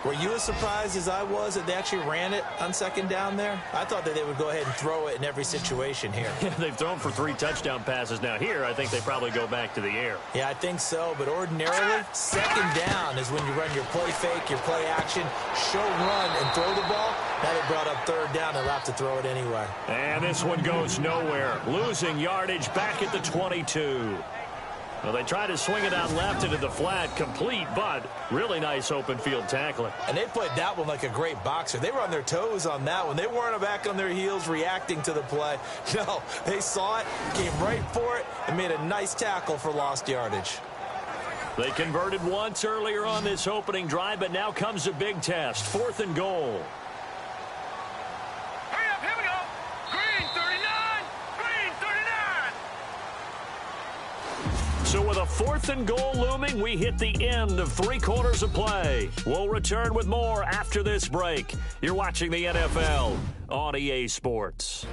Were you as surprised as I was that they actually ran it on 2nd down there? I thought that they would go ahead and throw it in every situation here. They've thrown for 3 touchdown passes. Now here, I think they probably go back to the air. Yeah, I think so. But ordinarily, 2nd down is when you run your play fake, your play action, show run, and throw the ball. Now they brought up 3rd down. They'll have to throw it anyway. And this one goes nowhere. Losing yardage back at the 22. Well, they tried to swing it out left into the flat, complete, but really nice open field tackling. And they played that one like a great boxer. They were on their toes on that one. They weren't back on their heels reacting to the play. No, they saw it, came right for it, and made a nice tackle for lost yardage. They converted once earlier on this opening drive, but now comes a big test. 4th and goal. Hurry up, here we go. Green, 39. Green, 39. So with a 4th and goal looming, we hit the end of 3 quarters of play. We'll return with more after this break. You're watching the NFL on EA Sports.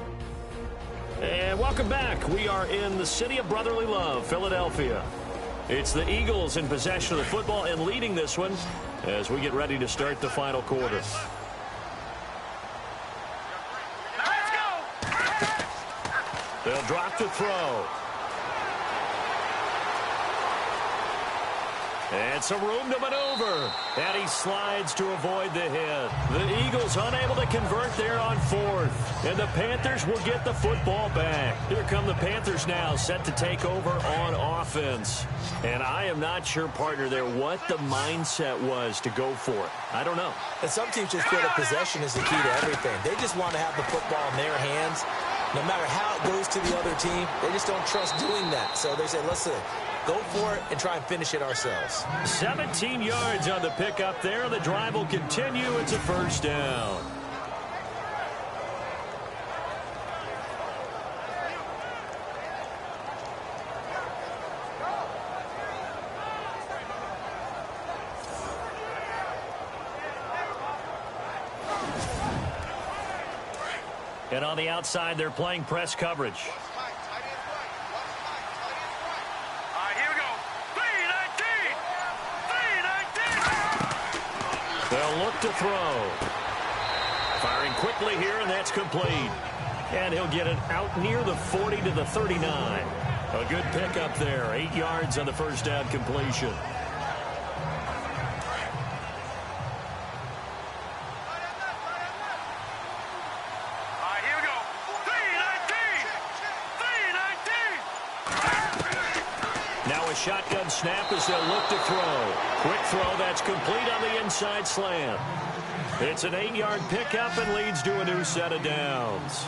And welcome back. We are in the city of brotherly love, Philadelphia. It's the Eagles in possession of the football and leading this one as we get ready to start the final quarter. Let's go. They'll drop to throw. And some room to maneuver. And he slides to avoid the hit. The Eagles unable to convert there on fourth. And the Panthers will get the football back. Here come the Panthers now, set to take over on offense. And I am not sure, partner, there what the mindset was to go for it. I don't know. And some teams just feel that possession is the key to everything. They just want to have the football in their hands. No matter how it goes to the other team, they just don't trust doing that. So they say, listen, go for it and try and finish it ourselves. 17 yards on the pickup there. The drive will continue. It's a first down. And on the outside, they're playing press coverage. All right, here we go. 3-19. They'll look to throw. Firing quickly here, and that's complete. And he'll get it out near the 40 to the 39. A good pickup there. 8 yards on the first down completion. Shotgun snap as they'll look to throw. Quick throw, that's complete on the inside slant. It's an 8-yard pickup and leads to a new set of downs.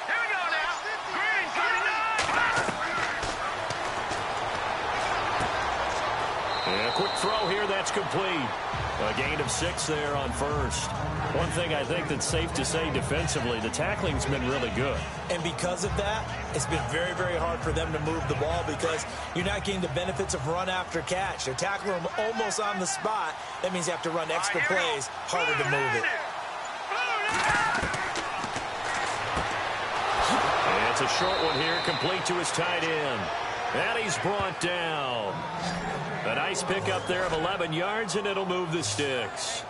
Here we go now. Green, 39. And a quick throw here, that's complete. A gain of 6 there on first. One thing I think that's safe to say defensively, the tackling's been really good. And because of that, it's been very, very hard for them to move the ball because you're not getting the benefits of run after catch. They're tackling them almost on the spot. That means you have to run extra plays, harder to move it. And it's a short one here, complete to his tight end. And he's brought down. A nice pickup there of 11 yards, and it'll move the sticks.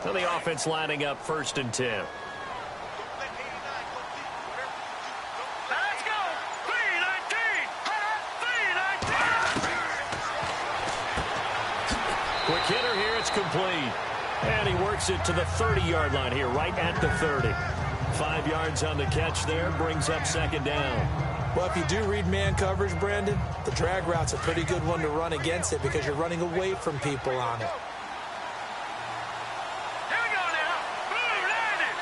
So the offense lining up 1st and 10. Let's go. 3-19. 3-19. Quick hitter here, it's complete. And he works it to the 30-yard line here, right at the 30. 5 yards on the catch there, brings up 2nd down. Well, if you do read man coverage, Brandon, the drag route's a pretty good one to run against it because you're running away from people on it. Here we go now. Blue, landed.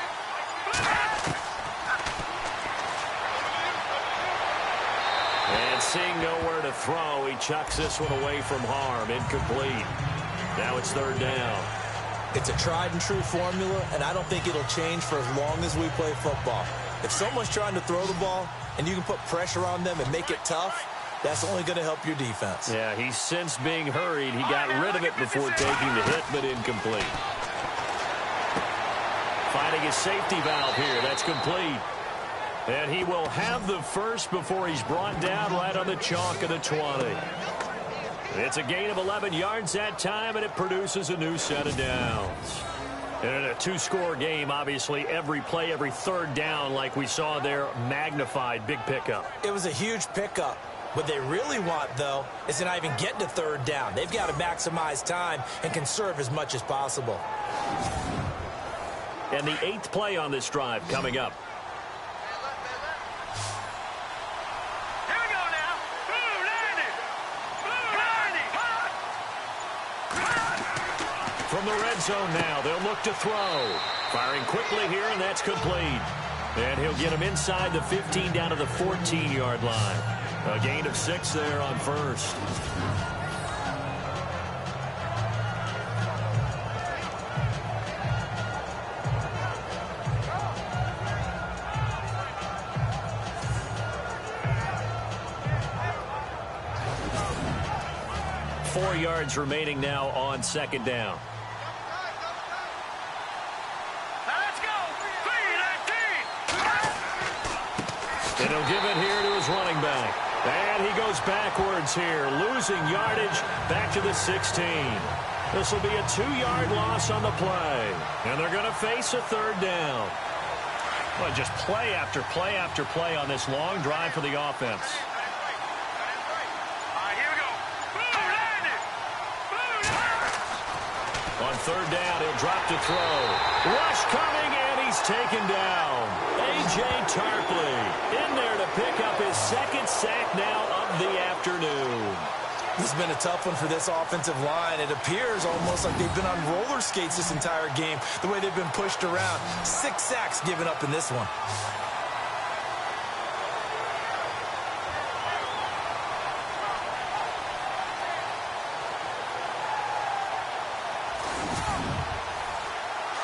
And seeing nowhere to throw, he chucks this one away from harm, incomplete. Now it's 3rd down. It's a tried and true formula, and I don't think it'll change for as long as we play football. If someone's trying to throw the ball and you can put pressure on them and make it tough, that's only going to help your defense. Yeah, he's since being hurried. He got rid of it before taking the hit, but incomplete. Finding his safety valve here. That's complete. And he will have the first before he's brought down right on the chalk of the 20. It's a gain of 11 yards that time, and it produces a new set of downs. And in a 2-score game, obviously, every play, every 3rd down, like we saw there, magnified, big pickup. It was a huge pickup. What they really want, though, is to not even get to 3rd down. They've got to maximize time and conserve as much as possible. And the 8th play on this drive coming up. Here we go now. Blue, landed. From the red zone now, they'll look to throw. Firing quickly here, and that's complete. And he'll get him inside the 15 down to the 14-yard line. A gain of 6 there on first. Four yards remaining now on 2nd down. Let's go. 3-19. And he'll give it here to his running back. And he goes backwards here, losing yardage back to the 16. This will be a 2-yard loss on the play. And they're going to face a third down. Well, just play after play after play on this long drive for the offense. On third down, he'll drop to throw. Rush coming, and he's taken down. A.J. Tarpley in there to pick up his second sack now of the afternoon. This has been a tough one for this offensive line. It appears almost like they've been on roller skates this entire game, the way they've been pushed around. 6 sacks given up in this one.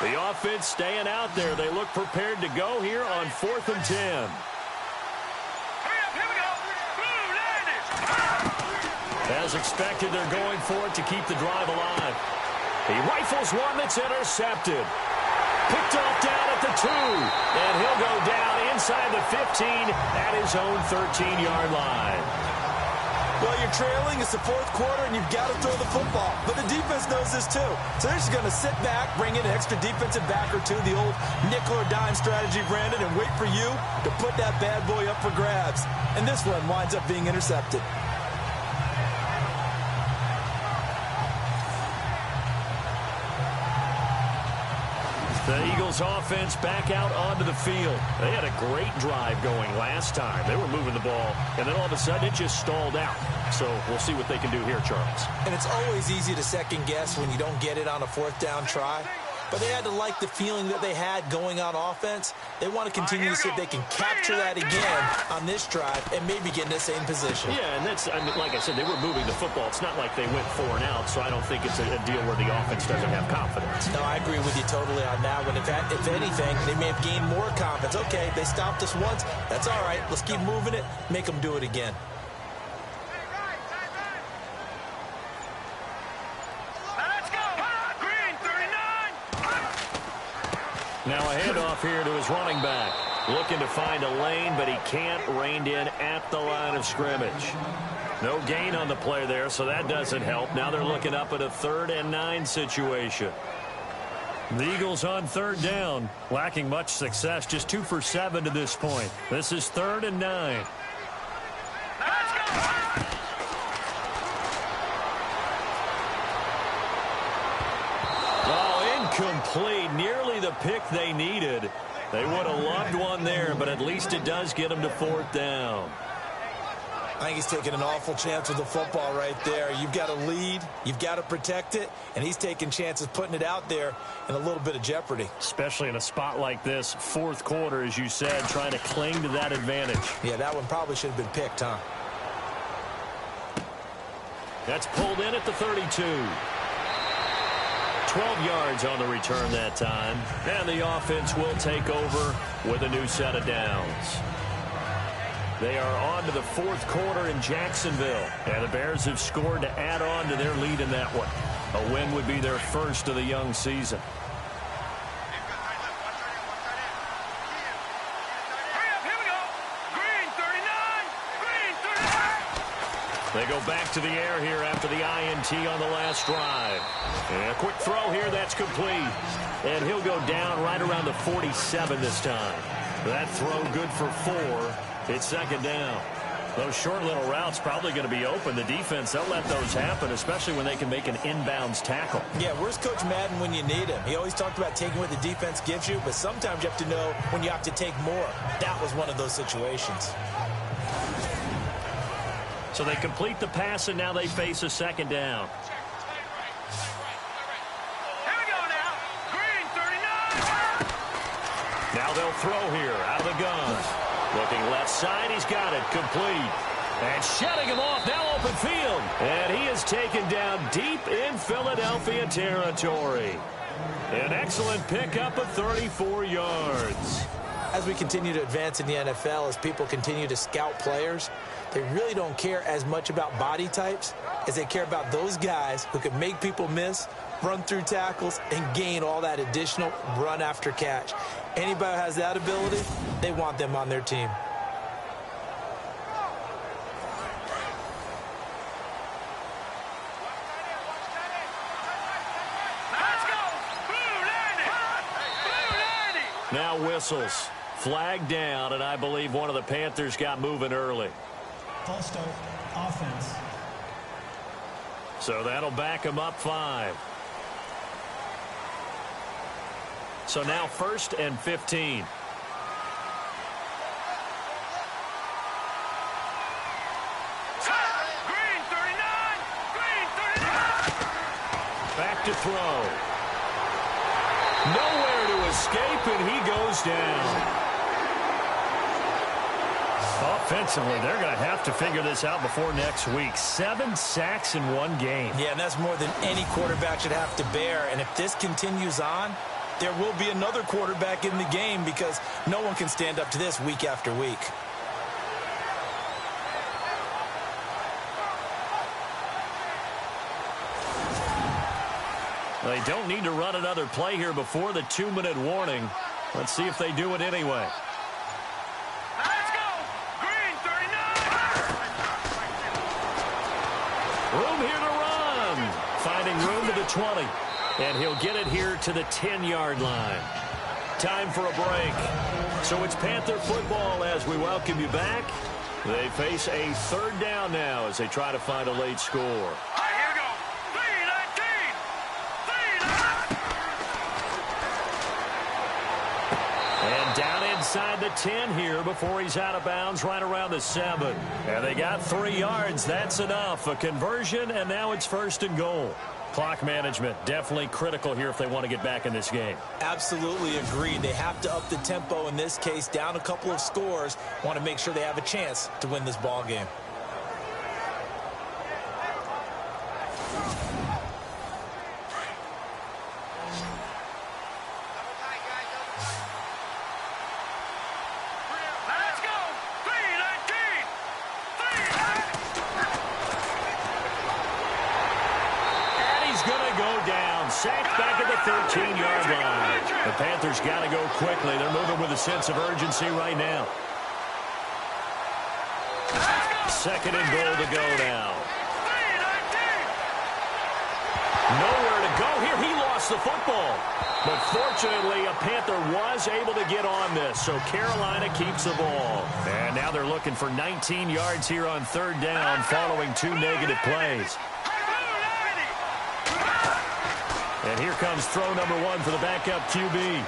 The offense staying out there. They look prepared to go here on 4th and 10. As expected, they're going for it to keep the drive alive. He rifles one that's intercepted. Picked off down at the 2. And he'll go down inside the 15 at his own 13-yard line. Well, you're trailing. It's the 4th quarter, and you've got to throw the football. But the defense knows this, too. So they're just going to sit back, bring in an extra defensive back or two, the old nickel or dime strategy, Brandon, and wait for you to put that bad boy up for grabs. And this one winds up being intercepted. The Eagles offense back out onto the field. They had a great drive going last time. They were moving the ball, and then all of a sudden it just stalled out. So we'll see what they can do here, Charles. And it's always easy to second guess when you don't get it on a 4th down try. But they had to like the feeling that they had going on offense. They want to continue to see if they can capture that again on this drive and maybe get in the same position. Yeah, and that's, I mean, like I said, they were moving the football. It's not like they went 4 and out, so I don't think it's a deal where the offense doesn't have confidence. No, I agree with you totally on that one. If anything, they may have gained more confidence. Okay, they stopped us once. That's all right. Let's keep moving it. Make them do it again. Now a handoff here to his running back. Looking to find a lane, but he can't. Reined in at the line of scrimmage. No gain on the play there, so that doesn't help. Now they're looking up at a 3rd and 9 situation. The Eagles on 3rd down, lacking much success, just 2 for 7 to this point. This is 3rd and 9. Complete, nearly the pick they needed. They would have loved one there, but at least it does get them to 4th down. I think he's taking an awful chance with the football right there. You've got to lead, you've got to protect it, and he's taking chances putting it out there in a little bit of jeopardy. Especially in a spot like this, 4th quarter, as you said, trying to cling to that advantage. Yeah, that one probably should have been picked, huh? That's pulled in at the 32. 12 yards on the return that time. And the offense will take over with a new set of downs. They are on to the 4th quarter in Jacksonville. And the Bears have scored to add on to their lead in that one. A win would be their first of the young season. They go back to the air here after the INT on the last drive. And a quick throw here, that's complete. And he'll go down right around the 47 this time. That throw good for 4. It's 2nd down. Those short little routes probably going to be open. The defense, they'll let those happen, especially when they can make an inbounds tackle. Yeah, where's Coach Madden when you need him? He always talked about taking what the defense gives you, but sometimes you have to know when you have to take more. That was one of those situations. So they complete the pass, and now they face a 2nd down. Here we go now. Green, 39. Now they'll throw here out of the gun. Looking left side, he's got it. Complete. And shutting him off, now open field. And he is taken down deep in Philadelphia territory. An excellent pickup of 34 yards. As we continue to advance in the NFL, as people continue to scout players, they really don't care as much about body types as they care about those guys who can make people miss, run through tackles, and gain all that additional run after catch. Anybody who has that ability, they want them on their team. Now whistles. Flag down, and I believe one of the Panthers got moving early. False start, offense. So that'll back him up 5. So now 1st and 15. Green 39. Green 39. Back to throw. Nowhere to escape, and he goes down. Offensively, they're going to have to figure this out before next week. 7 sacks in one game. Yeah, and that's more than any quarterback should have to bear. And if this continues on, there will be another quarterback in the game because no one can stand up to this week after week. They don't need to run another play here before the 2-minute warning. Let's see if they do it anyway. Let's go. Green 39. Room here to run. Finding room to the 20. And he'll get it here to the 10-yard line. Time for a break. So it's Panther football as we welcome you back. They face a 3rd down now as they try to find a late score. All right, here we go. 3-19. And down inside the 10 here before he's out of bounds right around the 7. And they got 3 yards. That's enough. A conversion, and now it's 1st and goal. Clock management definitely critical here if they want to get back in this game. Absolutely agreed. They have to up the tempo in this case, down a couple of scores. Want to make sure they have a chance to win this ball game. Let's go. 3-19. 3-19. He's going to go down. Sacked back at the 13-yard line. The Panthers got to go quickly. They're moving with a sense of urgency right now. 2nd and goal to go now. 3-19. Nowhere to go here. He lost the football. But fortunately, a Panther was able to get on this, so Carolina keeps the ball. And now they're looking for 19 yards here on 3rd down following 2 negative plays. And here comes throw number 1 for the backup QB.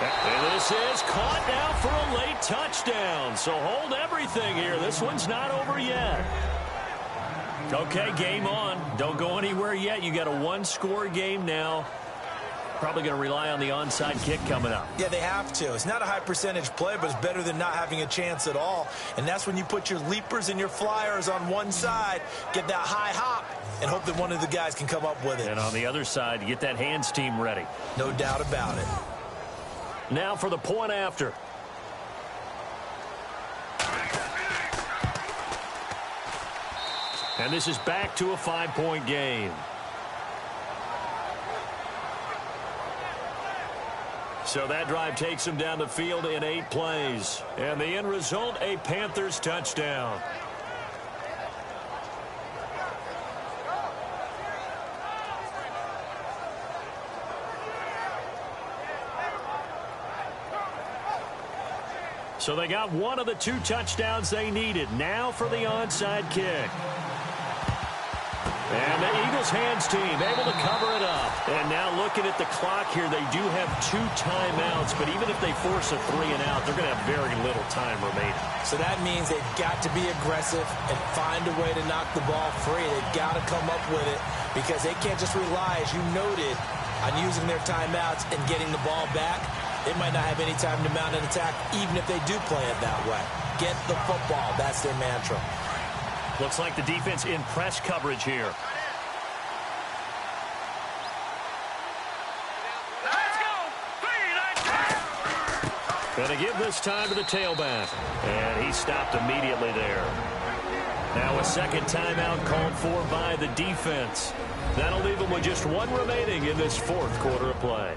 And this is caught now for a late touchdown. So hold everything here. This one's not over yet. Okay, game on. Don't go anywhere yet. You got a 1-score game now. Probably going to rely on the onside kick coming up. Yeah, they have to. It's not a high percentage play, but it's better than not having a chance at all. And that's when you put your leapers and your flyers on one side, get that high hop, and hope that one of the guys can come up with it. And on the other side, get that hands team ready. No doubt about it. Now for the point after. And this is back to a 5-point game. So that drive takes them down the field in 8 plays. And the end result, a Panthers touchdown. So they got one of the 2 touchdowns they needed. Now for the onside kick. And the Eagles hands team able to cover it up. And now looking at the clock here, they do have 2 timeouts. But even if they force a 3 and out, they're going to have very little time remaining. So that means they've got to be aggressive and find a way to knock the ball free. They've got to come up with it because they can't just rely, as you noted, on using their timeouts and getting the ball back. They might not have any time to mount an attack, even if they do play it that way. Get the football. That's their mantra. Looks like the defense in press coverage here. Let's go. 3-19. Going to give this time to the tailback. And he stopped immediately there. Now a second timeout called for by the defense. That'll leave them with just 1 remaining in this 4th quarter of play.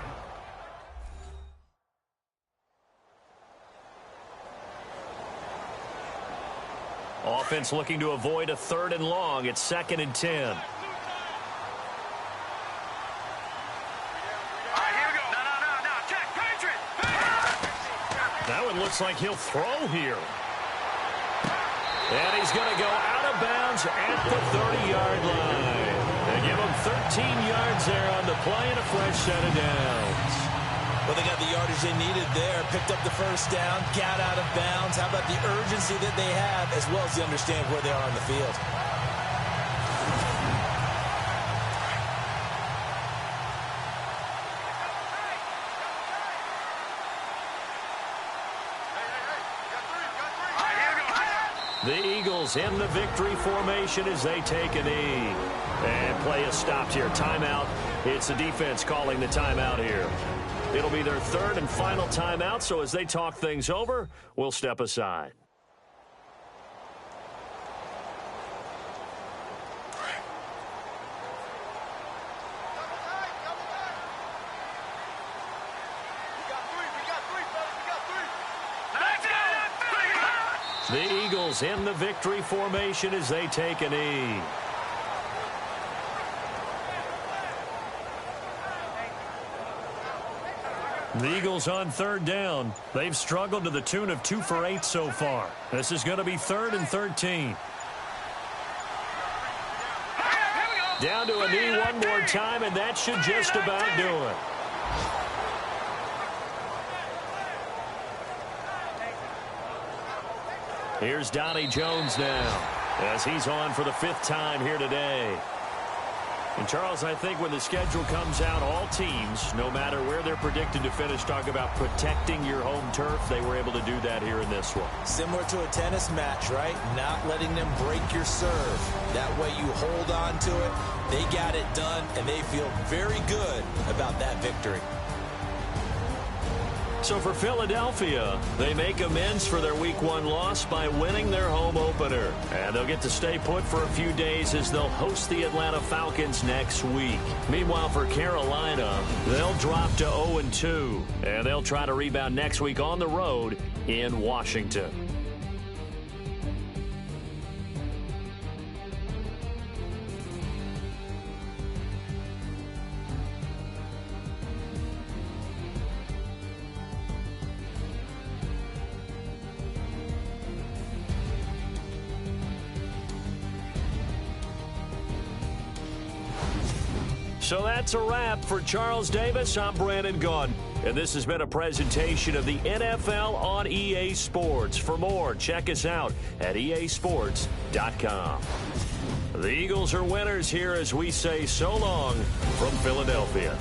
Offense looking to avoid a 3rd and long. It's 2nd and 10. All right, here we go. No. looks like he'll throw here. And he's going to go out of bounds at the 30-yard line. They give him 13 yards there on the play and a fresh set of downs. Well, they got the yardage they needed there, picked up the first down, got out of bounds. How about the urgency that they have, as well as the understanding where they are on the field? The Eagles in the victory formation as they take a knee. And play is stopped here. Timeout. It's the defense calling the timeout here. It'll be their third and final timeout, so as they talk things over, we'll step aside. The Eagles in the victory formation as they take a knee. The Eagles on third down. They've struggled to the tune of 2 for 8 so far. This is going to be 3rd and 13. Down to a knee one more time, and that should just about do it. Here's Donnie Jones now as he's on for the 5th time here today. And, Charles, I think when the schedule comes out, all teams, no matter where they're predicted to finish, talk about protecting your home turf. They were able to do that here in this one. Similar to a tennis match, right? Not letting them break your serve. That way you hold on to it. They got it done, and they feel very good about that victory. So for Philadelphia, they make amends for their Week 1 loss by winning their home opener. And they'll get to stay put for a few days as they'll host the Atlanta Falcons next week. Meanwhile, for Carolina, they'll drop to 0-2. And they'll try to rebound next week on the road in Washington. So that's a wrap for Charles Davis. I'm Brandon Gaudin, and this has been a presentation of the NFL on EA Sports. For more, check us out at easports.com. The Eagles are winners here as we say so long from Philadelphia.